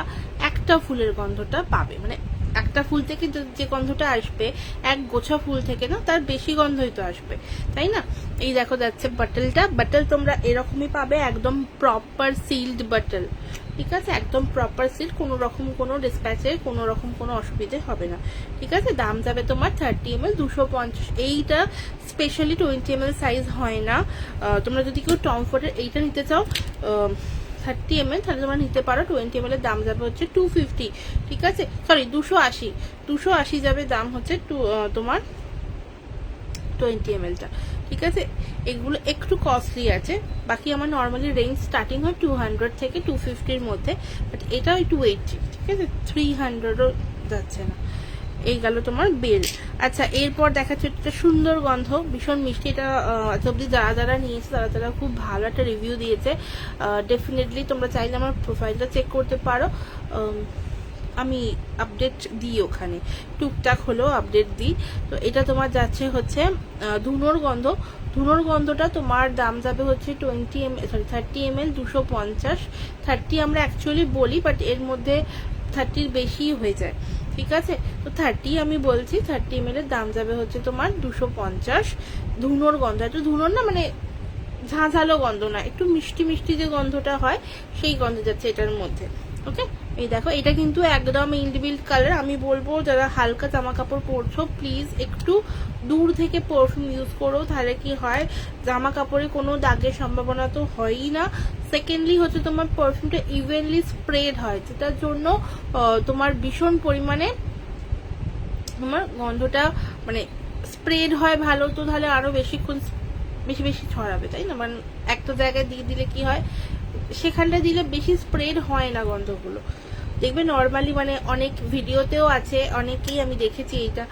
একটা ফুলের গন্ধটা পাবে। মানে একটা ফুল থেকে যে গন্ধটা আসবে, এক গোছা ফুল থেকে না, তার বেশি গন্ধই তো আসবে, তাই না? এই দেখো যাচ্ছে বাটল তোমরা এরকমই পাবে, একদম প্রপার সিল্ড বাটল, ঠিক আছে? একদম প্রপার সিল্ড, কোনো রকম কোনো ডিসপ্যাচে কোনো রকম কোনো অসুবিধে হবে না, ঠিক আছে? দাম যাবে তোমার 30 ml 250। এইটা স্পেশালি 20 ml সাইজ হয় না। তোমরা যদি কেউ টমফোর্টের এইটা নিতে চাও 30 ml, তাহলে তোমরা নিতে পারো। 20 ml এর দাম যাবে হচ্ছে 250, ঠিক আছে? সরি 280 যাবে দাম হচ্ছে তোমার 20 ml টা, ঠিক আছে? এগুলো একটু কস্টলি আছে, বাকি আমার নর্মালি রেঞ্জ স্টার্টিং হয় 200 থেকে 250 এর মধ্যে, বাট এটা ওই 280, ঠিক আছে? 300ও যাচ্ছে না। এই গেল তোমার বেল। আচ্ছা, এরপর দেখাচ্ছে একটা সুন্দর গন্ধ, ভীষণ মিষ্টি। এটা অবধি যারা নিয়েছে তারা খুব ভালো একটা রিভিউ দিয়েছে। ডেফিনেটলি তোমরা চাইলে আমার প্রোফাইলটা চেক করতে পারো, আমি আপডেট দিই ওখানে, টুকটাক হলেও আপডেট দিই। তো এটা তোমার যাচ্ছে হচ্ছে ধুনোর গন্ধটা তোমার দাম যাবে হচ্ছে 30 ml 250। 30 আমরা অ্যাকচুয়ালি বলি, বাট এর মধ্যে 30 বেশি হয়ে যায়, ঠিক আছে? তো 30 আমি বলছি, 30 ml এর দাম যাবে হচ্ছে তোমার 250। ধুনোর গন্ধ, একটু ধুনোর না, মানে ঝাঁঝালো গন্ধ না, একটু মিষ্টি মিষ্টি যে গন্ধটা হয় সেই গন্ধ যাচ্ছে এটার মধ্যে, ওকে? এই দেখো, এটা কিন্তু একদম ইনবিল্ট কালার। আমি বলবো যারা হালকা জামা কাপড় পরছো, প্লিজ একটু দূর থেকে পারফিউম ইউজ করো, তাহলে কি হয়, জামা কাপড়ে কোনো দাগের সম্ভাবনা তো হয়ই না। সেকেন্ডলি হচ্ছে তোমার পারফিউমটা ইভেনলি স্প্রেড হয়, যেটার জন্য তোমার ভীষণ পরিমাণে তোমার গন্ধটা মানে স্প্রেড হয় ভালো, তো তাহলে আরো বেশিক্ষণ বেশি ছড়াবে, তাই না? মানে একটা জায়গায় দিয়ে দিলে কি হয়, সেখানটা দিলে বেশি স্প্রেড হয় না গন্ধগুলো। দেখবে নর্মালি মানে অনেক ভিডিওতেও আছে, অনেকেই আমি দেখেছি এইটা,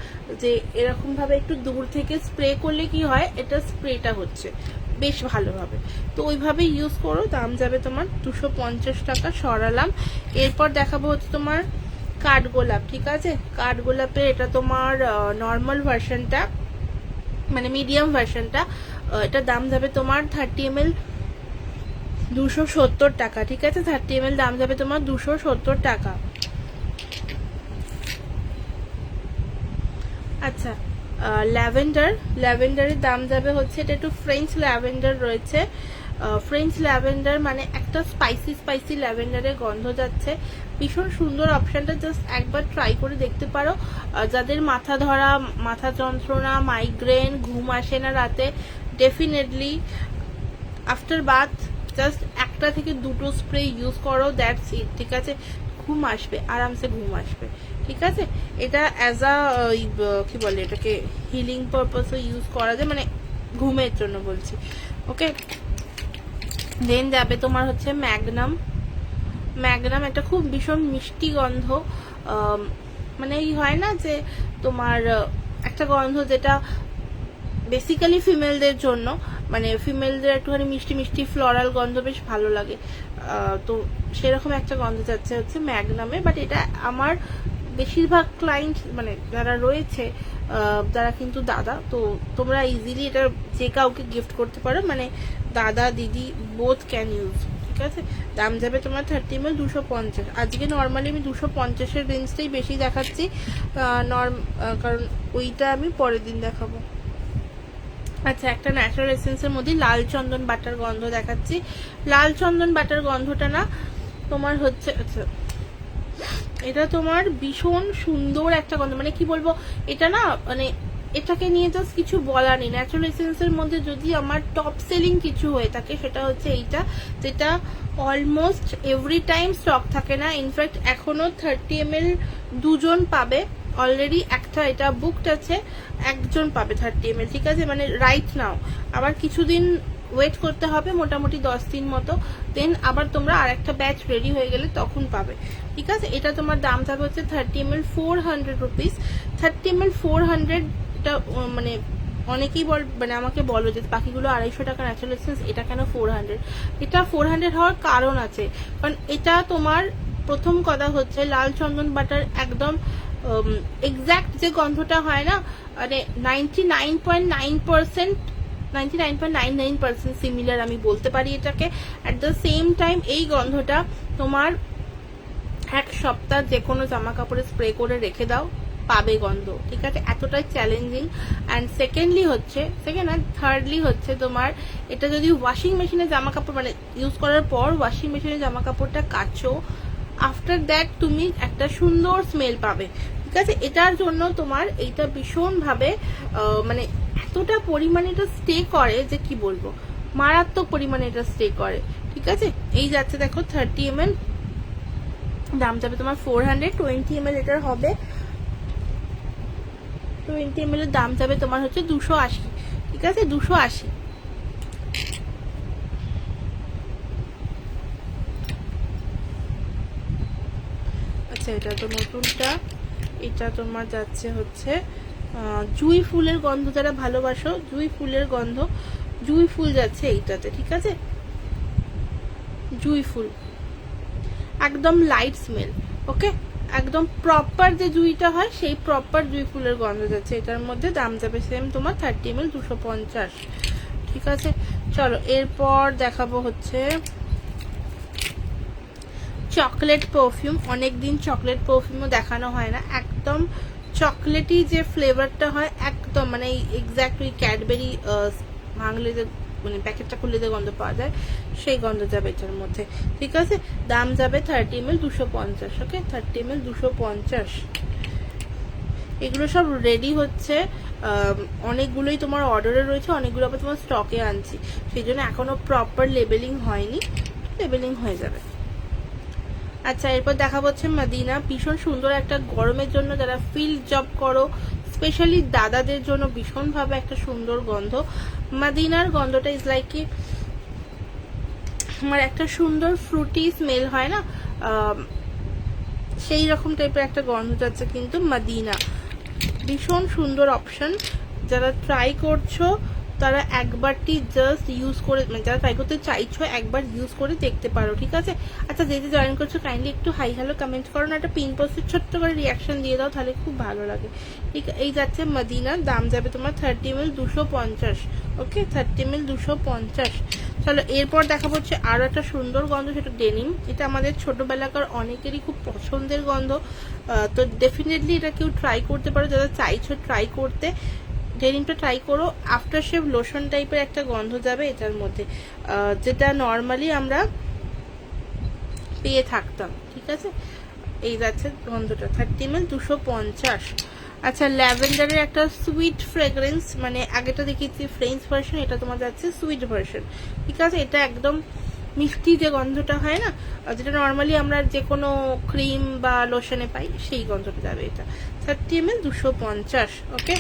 যে এরকম ভাবে একটু দূর থেকে স্প্রে করলে কি হয়, এটা স্প্রেটা হচ্ছে বেশ ভালোভাবে। তো ওইভাবে ইউজ করো। দাম যাবে তোমার 250 টাকা। সরালাম। এরপর দেখাবো হচ্ছে তোমার কাঠগোলাপ, ঠিক আছে? কাঠগোলাপের এটা তোমার নর্মাল ভার্সনটা, মানে মিডিয়াম ভার্সনটা, এটা দাম যাবে তোমার 30 ml 270 টাকা, ঠিক আছে? 30 ml দাম যাবে তোমার 270 টাকা। আচ্ছা, ল্যাভেন্ডারের দাম যাবে হচ্ছে, এটা একটু ফ্রেঞ্চ ল্যাভেন্ডার রয়েছে। ফ্রেঞ্চ ল্যাভেন্ডার মানে একটা স্পাইসি ল্যাভেন্ডারের গন্ধ যাচ্ছে, ভীষণ সুন্দর অপশনটা, জাস্ট একবার ট্রাই করে দেখতে পারো। যাদের মাথা ধরা, মাথা যন্ত্রণা, মাইগ্রেন, ঘুম আসে না রাতে, ডেফিনেটলি আফটার বাথ জাস্ট একটা থেকে দুটো স্প্রে ইউজ করো, দ্যাটস ইট, ঠিক আছে? ঘুম আসবে, আরামসে ঘুম আসবে, ঠিক আছে? এটা অ্যাজ আ কি বলে এটাকে, হিলিং পারপাসও ইউজ করা যায়, মানে ঘুমের জন্য বলছি, ওকে? দেন যাবে তোমার হচ্ছে ম্যাগনাম। একটা খুব ভীষণ মিষ্টি গন্ধ, মানে এই হয় না যে তোমার একটা গন্ধ যেটা বেসিক্যালি ফিমেলদের জন্য, মানে ফিমেলদের একটুখানি মিষ্টি মিষ্টি ফ্লোরাল গন্ধ বেশ ভালো লাগে, তো সেরকম একটা গন্ধ যাচ্ছে হচ্ছে ম্যাগনামে। বাট এটা আমার বেশিরভাগ ক্লায়েন্ট মানে যারা রয়েছে যারা কিন্তু দাদা, তো তোমরা ইজিলি এটা যে কাউকে গিফট করতে পারো, মানে দাদা দিদি বোথ ক্যান ইউজ, ঠিক আছে, দাম যাবে তোমার 30 ml 250। আজকে নর্মালি আমি 250-এর রেঞ্জটাই বেশি দেখাচ্ছি, কারণ ওইটা আমি পরের দিন দেখাবো। আচ্ছা, একটা ন্যাচারাল এসেন্সের মধ্যে লাল চন্দন বাটার গন্ধ দেখাচ্ছি। লাল চন্দন বাটার গন্ধটা না তোমার হচ্ছে, আচ্ছা এটা তোমার ভীষণ সুন্দর একটা গন্ধ, মানে কি বলবো, এটা না মানে এটাকে নিয়ে জাস্ট কিছু বলার নেই। ন্যাচারাল এসেন্সের মধ্যে যদি আমার টপ সেলিং কিছু হয়ে থাকে সেটা হচ্ছে এইটা, যেটা অলমোস্ট এভরি টাইম স্টক থাকে না। ইনফ্যাক্ট এখনো 30 ml 2জন পাবে, অলরেডি একটা এটা বুকড আছে, একজন পাবে 30 ml, ঠিক আছে, মানে রাইট নাও। আবার কিছুদিন ওয়েট করতে হবে, মোটামুটি 10 দিন মতো, দেন আবার তোমরা আর একটা ব্যাচ রেডি হয়ে গেলে তখন পাবে, ঠিক আছে। এটা তোমার দাম থাকবে হচ্ছে 30 ml 400 রুপিস। 30 ml 400, এটা মানে অনেকেই মানে আমাকে বলো যে বাকিগুলো 250 টাকা ন্যাচারাল এসেন্স, এটা কেন 400? এটা 400 হওয়ার কারণ আছে, কারণ এটা তোমার প্রথম কথা হচ্ছে লাল চন্দন বাটার একদম এক্স্যাক্ট যে গন্ধটা হয় না, মানে 99.9%, 99.99% সিমিলার আমি বলতে পারি এটাকে। অ্যাট দ্য সেম টাইম এই গন্ধটা তোমার এক সপ্তাহ যে কোনো জামা কাপড়ে স্প্রে করে রেখে দাও, পাবে গন্ধ, ঠিক আছে, এতটাই চ্যালেঞ্জিং। অ্যান্ড থার্ডলি হচ্ছে তোমার এটা যদি ওয়াশিং মেশিনে জামা কাপড় মানে ইউজ করার পর ওয়াশিং মেশিনে জামা কাপড়টা কাচো, আফটার দ্যাট তুমি একটা সুন্দর স্মেল পাবে, ঠিক আছে। এটার জন্য তোমার এইটা ভীষণভাবে মানে এতটা পরিমাণে এটা স্টে করে যে কি বলবো, মারাত্মক পরিমাণে এটা স্টে করে, ঠিক আছে। এই যাচ্ছে দেখো 30 ml, দাম যাবে তোমার 400। 20 ml এটার হবে, 20 ml এর দাম যাবে তোমার হচ্ছে 280, ঠিক আছে, 280। আচ্ছা, এটা তো নতুনটা, এটা তোমার যাচ্ছে হচ্ছে জুঁই ফুলের গন্ধ, যারা ভালোবাসো জুঁই ফুলের গন্ধ, জুঁই ফুল যাচ্ছে এইটাতে, ঠিক আছে, জুঁই ফুল একদম লাইট স্মেল, ওকে, একদম প্রপার যে জুঁইটা হয় সেই প্রপার জুঁই ফুলের গন্ধ যাচ্ছে এটার মধ্যে। দাম যাবে সেম তোমার 30 ml 250, ঠিক আছে। চলো এরপর দেখাবো হচ্ছে চকলেট পারফিউম। অনেকদিন চকলেট পারফিউমও দেখানো হয় না, একদম চকলেটি যে ফ্লেভারটা হয় একদম মানে এক্স্যাক্ট ওই ক্যাডবেরি ভাঙলে যে মানে প্যাকেটটা খুললে যে গন্ধ পাওয়া যায় সেই গন্ধ যাবে এটার মধ্যে, ঠিক আছে। দাম যাবে 30 ml 250, ওকে, 30 ml 250। এগুলো সব রেডি হচ্ছে, অনেকগুলোই তোমার অর্ডারে রয়েছে, অনেকগুলো আবার তোমার স্টকে আনছি, সেই জন্য এখনো প্রপার লেবেলিং হয়নি, লেবেলিং হয়ে যাবে। আচ্ছা, এরপর দেখা হচ্ছে মদিনা, ভীষণ সুন্দর একটা গরমের জন্য যারা ফিল্ড জব করো, স্পেশালি দাদাদের জন্য ভীষণভাবে একটা সুন্দর গন্ধ। মদিনার গন্ধটা ইজ লাইক কি আমার একটা সুন্দর ফ্রুটি স্মেল হয় না, সেই রকম টাইপের একটা গন্ধ যাচ্ছে কিন্তু মদিনা, ভীষণ সুন্দর অপশন। যারা ট্রাই করছো তারা একবারটি জাস্ট ইউজ করে, মানে যারা ট্রাই করতে চাইছো একবার ইউজ করে দেখতে পারো, ঠিক আছে। আচ্ছা, যে জয়েন করছো কাইন্ডলি একটু হাই হ্যালো কমেন্ট করো না, একটা পিন পোস্টে ছোট্ট করে রিয়াকশন দিয়ে দাও, তাহলে খুব ভালো লাগে, ঠিক। এই যাচ্ছে মদিনা, দাম যাবে তোমার 30 ml 250, ওকে, 30 ml 250। চলো এরপর দেখাবো হচ্ছে আরো একটা সুন্দর গন্ধ, সেটা ডেনিম। এটা আমাদের ছোটবেলাকার অনেকেরই খুব পছন্দের গন্ধ, তো ডেফিনেটলি এটা কেউ ট্রাই করতে পারো, যারা চাইছো ট্রাই করতে ডেনিমটা ট্রাই করো। আফটার শেভ লোশন টাইপের একটা গন্ধ যাবে এটার মধ্যে, যেটা নর্মালি আমরা পেয়ে থাকতাম, ঠিক আছে। এই যাচ্ছে গন্ধটা 30 ml 250। আচ্ছা, ল্যাভেন্ডারের একটা সুইট ফ্রেগ্রেন্স, মানে আগেটা দেখিয়েছি ফ্রেঞ্চ ভার্সন, এটা তোমার যাচ্ছে সুইট ভার্সন, ঠিক আছে। এটা একদম মিষ্টি যে গন্ধটা হয় না, যেটা নর্মালি আমরা যে কোনো ক্রিম বা লোশনে পাই, সেই গন্ধটা যাবে এটা 30 ml 250, ওকে।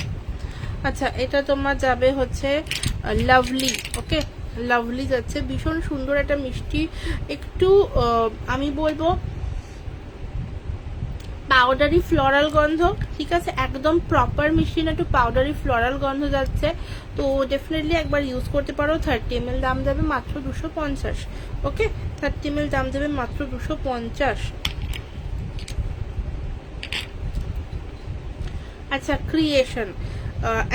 আচ্ছা, এটা তোমার যাবে হচ্ছে লাভলি, ওকে, লাভলি যাচ্ছে ভীষণ সুন্দর একটা মিষ্টি, একটু আমি বলবো পাউডারি ফ্লোরাল গন্ধ, ঠিক আছে, একদম প্রপার মিষ্টি না, একটু পাউডারি ফ্লোরাল গন্ধ যাচ্ছে, তো ডেফিনেটলি একবার ইউজ করতে পারো। 30 ml দাম যাবে মাত্র 250, ওকে, 30 ml দাম যাবে মাত্র 250। আচ্ছা, ক্রিয়েশন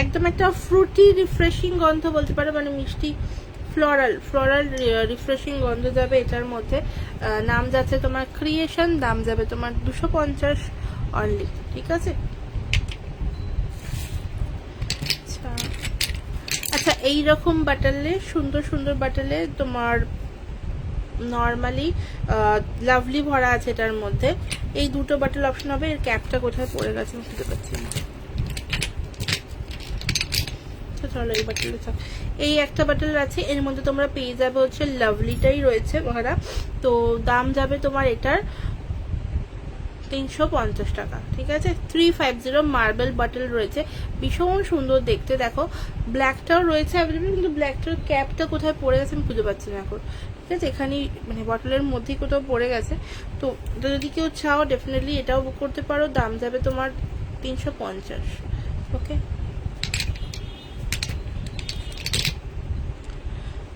একদম একটা ফ্রুটি রিফ্রেশিং গন্ধ বলতে পারো, মানে মিষ্টি ফ্লোরাল ফ্লোরাল রিফ্রেশিং গন্ধ যাবে এটার মধ্যে। নাম যাচ্ছে তোমার ক্রিয়েশন, দাম যাবে তোমার 250 অনলি, ঠিক আছে। আচ্ছা এইরকম বাটলে সুন্দর সুন্দর বাটলে তোমার নর্মালি লাভলি ভরা আছে এটার মধ্যে। এই দুটো বাটল অপশন হবে। এর ক্যাপটা কোথায় পড়ে গেছে আমি বুঝতে পারছি না। চলো এই বাটল, এই একটা বাটল আছে, এর মধ্যে তোমরা পেয়ে যাবে হচ্ছে লাভলিটাই রয়েছে ভরা। তো দাম যাবে তোমার এটার 350 টাকা, ঠিক আছে। 350 মার্বেল বাটল রয়েছে, ভীষণ সুন্দর দেখতে। দেখো ব্ল্যাকটাও রয়েছে অ্যাভেলেবল, কিন্তু ব্ল্যাকটার ক্যাপটা কোথায় পড়ে গেছে আমি খুঁজে পাচ্ছি না এখন, ঠিক আছে। এখানেই মানে বটলের মধ্যেই কোথাও পড়ে গেছে। তো যদি কেউ চাও ডেফিনেটলি এটাও বুক করতে পারো। দাম যাবে তোমার 350, ওকে।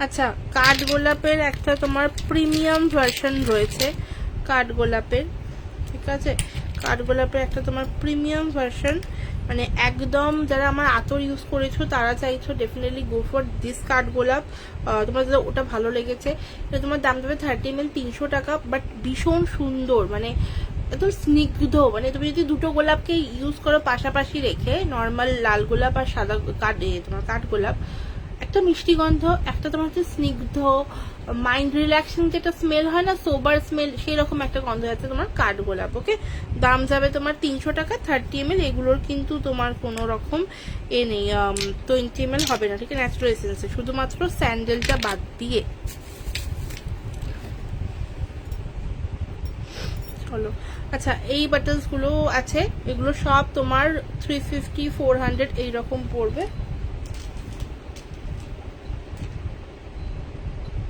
আচ্ছা কাঠ গোলাপের একটা তোমার প্রিমিয়াম ভার্সন রয়েছে, কাঠ গোলাপের, ঠিক আছে। কাঠ গোলাপের একটা তোমার প্রিমিয়াম ভার্সন, মানে একদম যারা আমার আতর ইউজ করেছো তারা চাইছো ডেফিনেটলি গো ফর দিস কাঠ গোলাপ। তোমার যাদের ওটা ভালো লেগেছে, এটা তোমার দাম দেবে 30 ml 300 টাকা। বাট ভীষণ সুন্দর, মানে একদম স্নিগ্ধ। মানে তুমি যদি দুটো গোলাপকে ইউজ করো পাশাপাশি রেখে, নর্মাল লাল গোলাপ আর সাদা তোমার কাঠ গোলাপ, একটা মিষ্টি গন্ধ, একটা তোমার হচ্ছে স্নিগ্ধ মাইন্ড রিল্যাক্সিং যেটা স্মেল হয় না, সোবার স্মেল, সেই রকম একটা গন্ধ আছে তোমার কাঠ গোলাপ, ওকে। দাম যাবে তোমার 300 টাকা। 30 ml এগুলোর কিন্তু তোমার কোনো রকম এ নেই, 20 ml হবে না, ঠিক আছে। ন্যাচারাল এসেন্সে শুধুমাত্র স্যান্ডেলটা বাদ দিয়ে। চলো আচ্ছা এই বাটলস গুলো আছে, এগুলো সব তোমার 350 400 এইরকম পড়বে।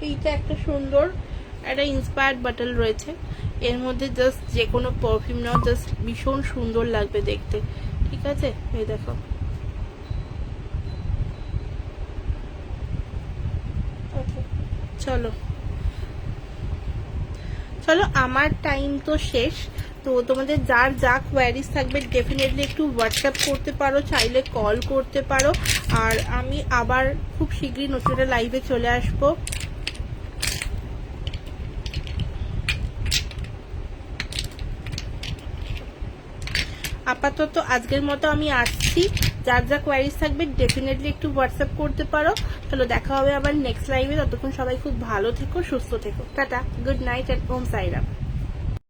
এইটা একটা সুন্দর একটা ইন্সপায়ার্ড বাটল রয়েছে, এর মধ্যে জাস্ট যে কোনো পারফিউম নাও, জাস্ট ভীষণ সুন্দর লাগবে দেখতে, ঠিক আছে। এই দেখো, চলো চলো আমার টাইম তো শেষ। তো তোমাদের যার যা কোয়ারিজ থাকবে ডেফিনেটলি একটু হোয়াটসঅ্যাপ করতে পারো, চাইলে কল করতে পারো। আর আমি আবার খুব শীঘ্রই নতুন একটা লাইভে চলে আসবো। আপাতত আজকের মতো আমি আসছি। যার যা কোয়ারিজ থাকবে ডেফিনেটলি একটু হোয়াটসঅ্যাপ করতে পারো। চলো দেখা হবে আবার নেক্সট লাইভে। ততক্ষণ সবাই খুব ভালো থেকো, সুস্থ থেকো। Tata, good night and Om Sairam.